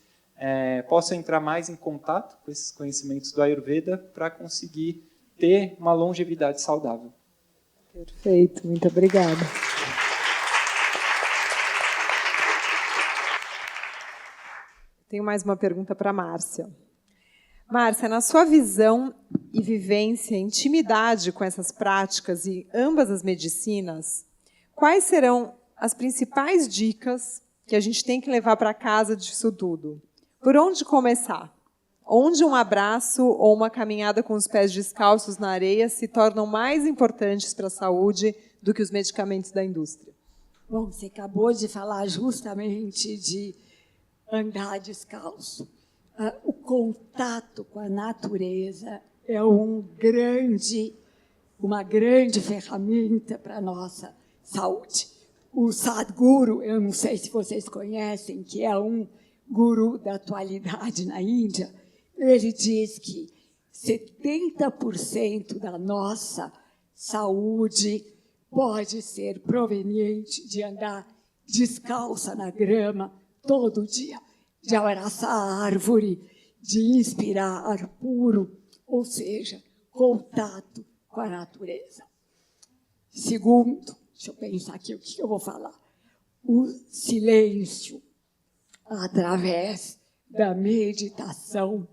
possam entrar mais em contato com esses conhecimentos do Ayurveda para conseguir ter uma longevidade saudável. Perfeito, muito obrigada. Tenho mais uma pergunta para a Márcia. Márcia, na sua visão e vivência, intimidade com essas práticas e ambas as medicinas, quais serão as principais dicas que a gente tem que levar para casa disso tudo? Por onde começar? Onde um abraço ou uma caminhada com os pés descalços na areia se tornam mais importantes para a saúde do que os medicamentos da indústria? Bom, você acabou de falar justamente de andar descalço. O contato com a natureza é uma grande ferramenta para a nossa saúde. O Sadhguru, eu não sei se vocês conhecem, que é um guru da atualidade na Índia, ele diz que 70% da nossa saúde pode ser proveniente de andar descalça na grama todo dia, de abraçar a árvore, de inspirar ar puro, ou seja, contato com a natureza. Segundo, deixa eu pensar aqui o que eu vou falar, o silêncio através da meditação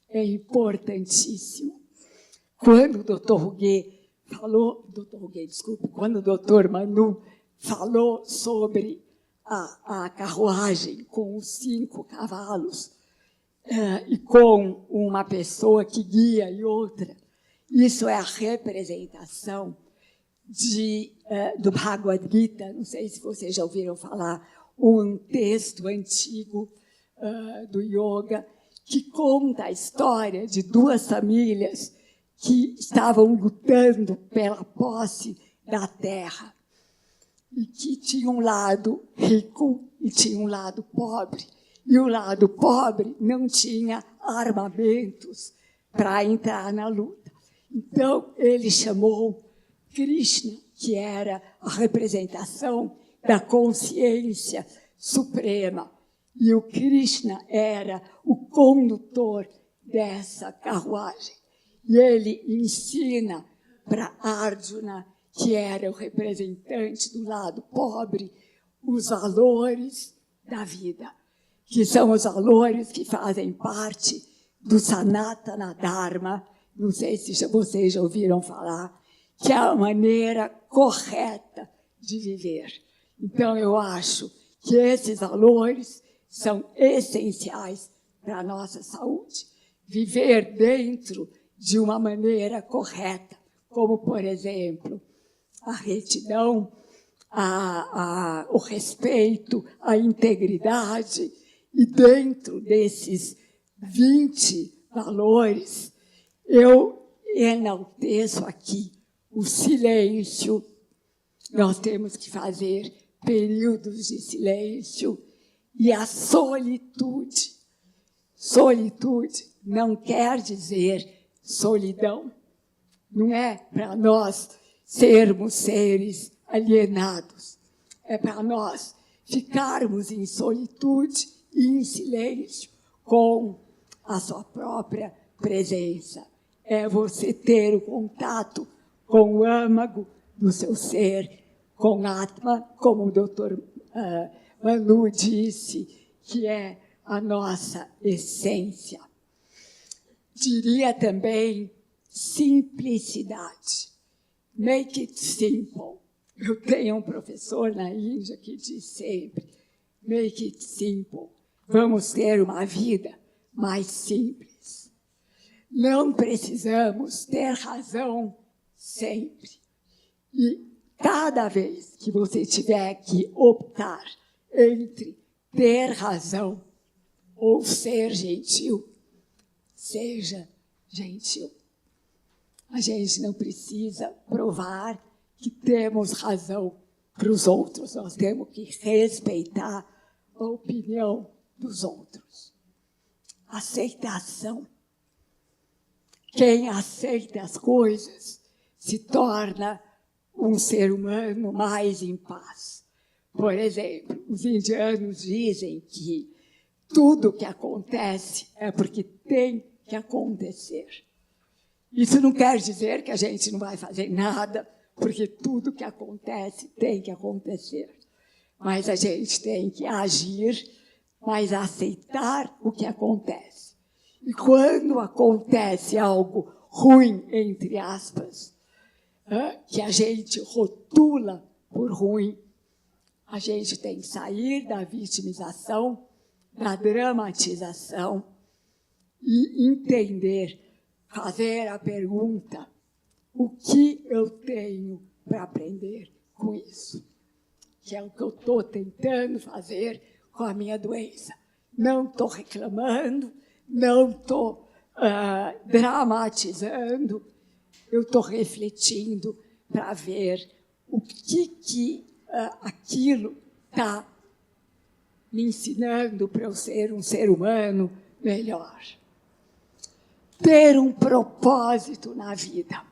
é importantíssimo. Quando o quando o Dr. Manu falou sobre a carruagem com os 5 cavalos e com uma pessoa que guia e outra, isso é a representação do Bhagavad Gita. Não sei se vocês já ouviram falar, um texto antigo do yoga que conta a história de 2 famílias que estavam lutando pela posse da terra e que tinha um lado rico e tinha um lado pobre. E o lado pobre não tinha armamentos para entrar na luta. Então, ele chamou Krishna, que era a representação da consciência suprema. E o Krishna era o condutor dessa carruagem. E ele ensina para Arjuna, que era o representante do lado pobre, os valores da vida, que são os valores que fazem parte do Sanatana Dharma. Não sei se vocês já ouviram falar, que é a maneira correta de viver. Então, eu acho que esses valores são essenciais para a nossa saúde. Viver dentro de uma maneira correta, como, por exemplo, a retidão, o respeito, a integridade. E dentro desses 20 valores, eu enalteço aqui o silêncio. Nós temos que fazer períodos de silêncio. E a solitude. Solitude não quer dizer solidão. Não é para nós sermos seres alienados. É para nós ficarmos em solitude e em silêncio com a sua própria presença. É você ter o contato com o âmago do seu ser, com Atma, como o Dr. Manu disse, que é a nossa essência. Diria também simplicidade. Make it simple. Eu tenho um professor na Índia que diz sempre, make it simple. Vamos ter uma vida mais simples. Não precisamos ter razão sempre. E cada vez que você tiver que optar entre ter razão ou ser gentil, seja gentil. A gente não precisa provar que temos razão para os outros. Nós temos que respeitar a opinião dos outros. aceitação. Quem aceita as coisas se torna um ser humano mais em paz. Por exemplo, os indianos dizem que tudo que acontece é porque tem que acontecer. Isso não quer dizer que a gente não vai fazer nada, porque tudo que acontece tem que acontecer. Mas a gente tem que agir, mas aceitar o que acontece. E quando acontece algo ruim, entre aspas, que a gente rotula por ruim, a gente tem que sair da vitimização, da dramatização e entender, fazer a pergunta: o que eu tenho para aprender com isso? Que é o que eu estou tentando fazer com a minha doença. Não estou reclamando, não estou dramatizando, eu estou refletindo para ver o que aquilo está me ensinando para eu ser um ser humano melhor. Ter um propósito na vida,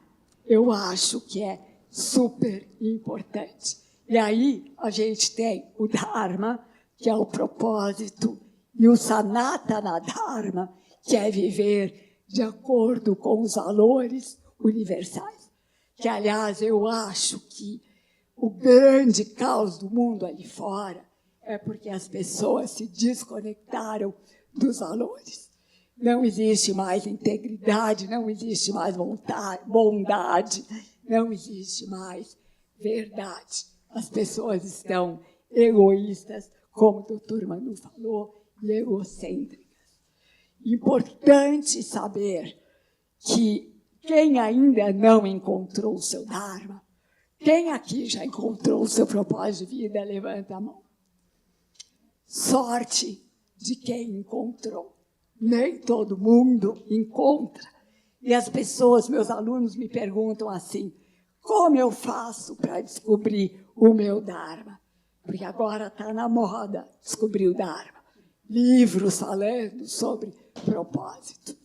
eu acho que é super importante. E aí a gente tem o Dharma, que é o propósito, e o Sanatana Dharma, que é viver de acordo com os valores universais. Que, aliás, eu acho que o grande caos do mundo ali fora é porque as pessoas se desconectaram dos valores. Não existe mais integridade, não existe mais bondade, não existe mais verdade. As pessoas estão egoístas, como o Dr. Manu falou, e egocêntricas. Importante saber que quem ainda não encontrou o seu Dharma, quem aqui já encontrou o seu propósito de vida, levanta a mão. Sorte de quem encontrou. Nem todo mundo encontra. E as pessoas, meus alunos, me perguntam assim: como eu faço para descobrir o meu Dharma? Porque agora está na moda descobrir o Dharma. Livros falando sobre propósito.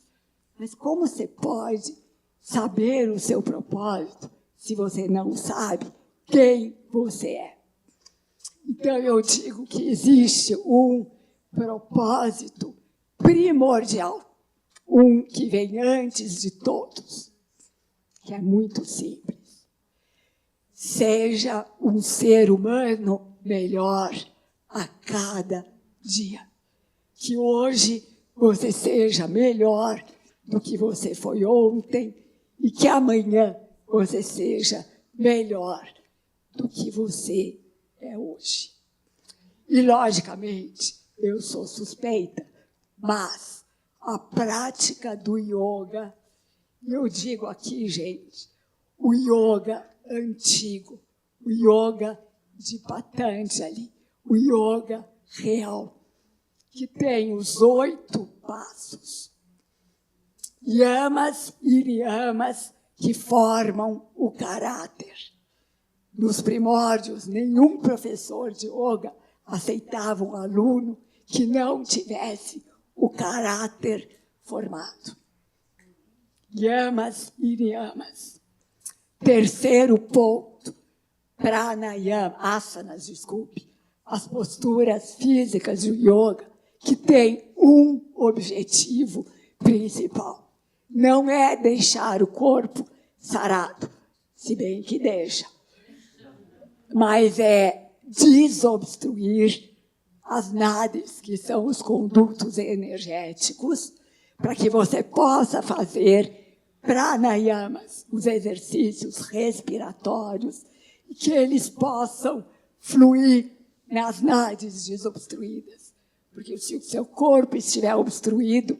Mas como você pode saber o seu propósito se você não sabe quem você é? Então, eu digo que existe um propósito primordial, um que vem antes de todos, que é muito simples. Seja um ser humano melhor a cada dia. Que hoje você seja melhor do que você foi ontem e que amanhã você seja melhor do que você é hoje. E, logicamente, eu sou suspeita, mas a prática do yoga, eu digo aqui, gente, o yoga antigo, o yoga de Patanjali, o yoga real, que tem os 8 passos, yamas e niyamas, que formam o caráter. Nos primórdios, nenhum professor de yoga aceitava um aluno que não tivesse o caráter formado. Yamas e niyamas. Terceiro ponto, pranayama, asanas, desculpe, as posturas físicas do yoga, que tem um objetivo principal. Não é deixar o corpo sarado, se bem que deixa, mas é desobstruir as nadis, que são os condutos energéticos, para que você possa fazer pranayamas, os exercícios respiratórios, e que eles possam fluir nas nadis desobstruídas. Porque se o seu corpo estiver obstruído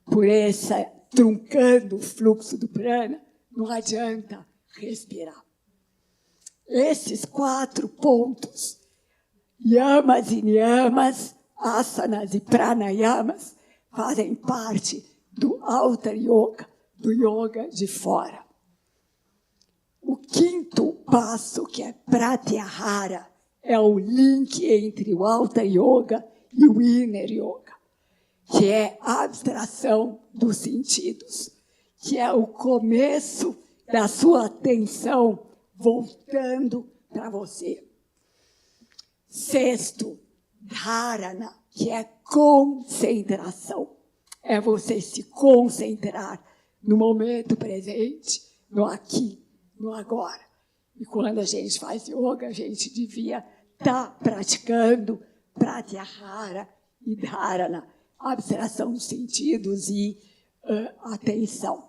por essa, truncando o fluxo do prana, não adianta respirar. Esses 4 pontos, yamas e niyamas, asanas e pranayamas, fazem parte do Hatha Yoga, do yoga de fora. O 5º passo, que é Pratyahara, é o link entre o Hatha Yoga e o Inner Yoga, que é a abstração dos sentidos, que é o começo da sua atenção voltando para você. Sexto, dharana, que é concentração. É você se concentrar no momento presente, no aqui, no agora. E quando a gente faz yoga, a gente devia estar praticando pratyahara e dharana, abstração dos sentidos e atenção.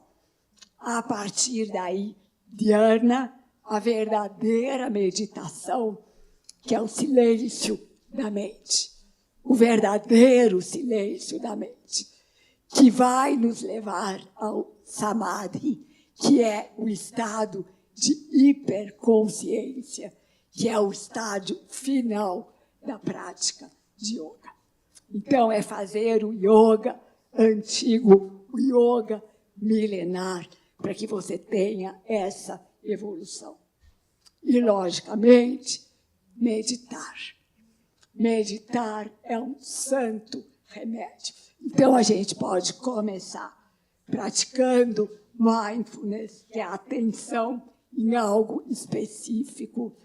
A partir daí, dhyana, a verdadeira meditação, que é o silêncio da mente, o verdadeiro silêncio da mente, que vai nos levar ao samadhi, que é o estado de hiperconsciência, que é o estágio final da prática de yoga. Então, é fazer o yoga antigo, o yoga milenar, para que você tenha essa evolução. E, logicamente, meditar. Meditar é um santo remédio. Então, a gente pode começar praticando mindfulness, que é a atenção em algo específico,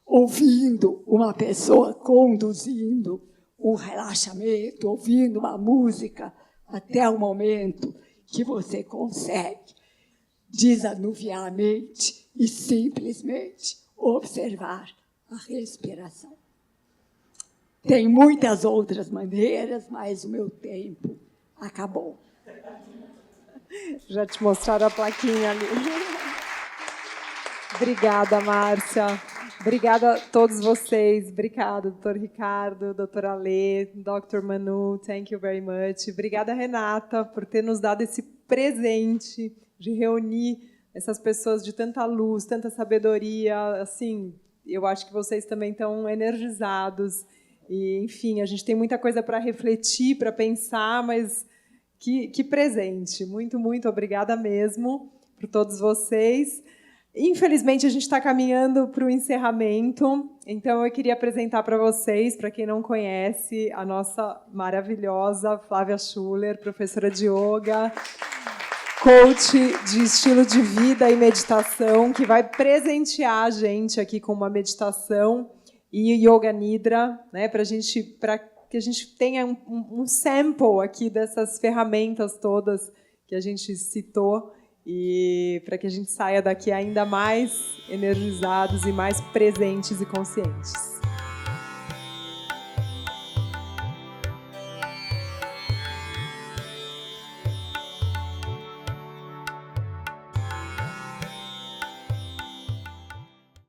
ouvindo uma pessoa conduzindo um relaxamento, ouvindo uma música, até o momento que você consegue desanuviar a mente e simplesmente observar a respiração. Tem muitas outras maneiras, mas o meu tempo acabou. Já te mostraram a plaquinha ali. Obrigada, Márcia. Obrigada a todos vocês. Obrigada, Dr. Ricardo, Dr. Alê, Dr. Manu. Thank you very much. Obrigada, Renata, por ter nos dado esse presente de reunir essas pessoas de tanta luz, tanta sabedoria. Assim, eu acho que vocês também estão energizados. E, enfim, a gente tem muita coisa para refletir, para pensar, mas que presente. Muito, muito obrigada mesmo por todos vocês. Infelizmente, a gente está caminhando para o encerramento, então eu queria apresentar para vocês, para quem não conhece, a nossa maravilhosa Flávia Schuller, professora de yoga, coach de estilo de vida e meditação, que vai presentear a gente aqui com uma meditação e Yoga Nidra, né, para que a gente tenha um sample aqui dessas ferramentas todas que a gente citou, e para que a gente saia daqui ainda mais energizados e mais presentes e conscientes.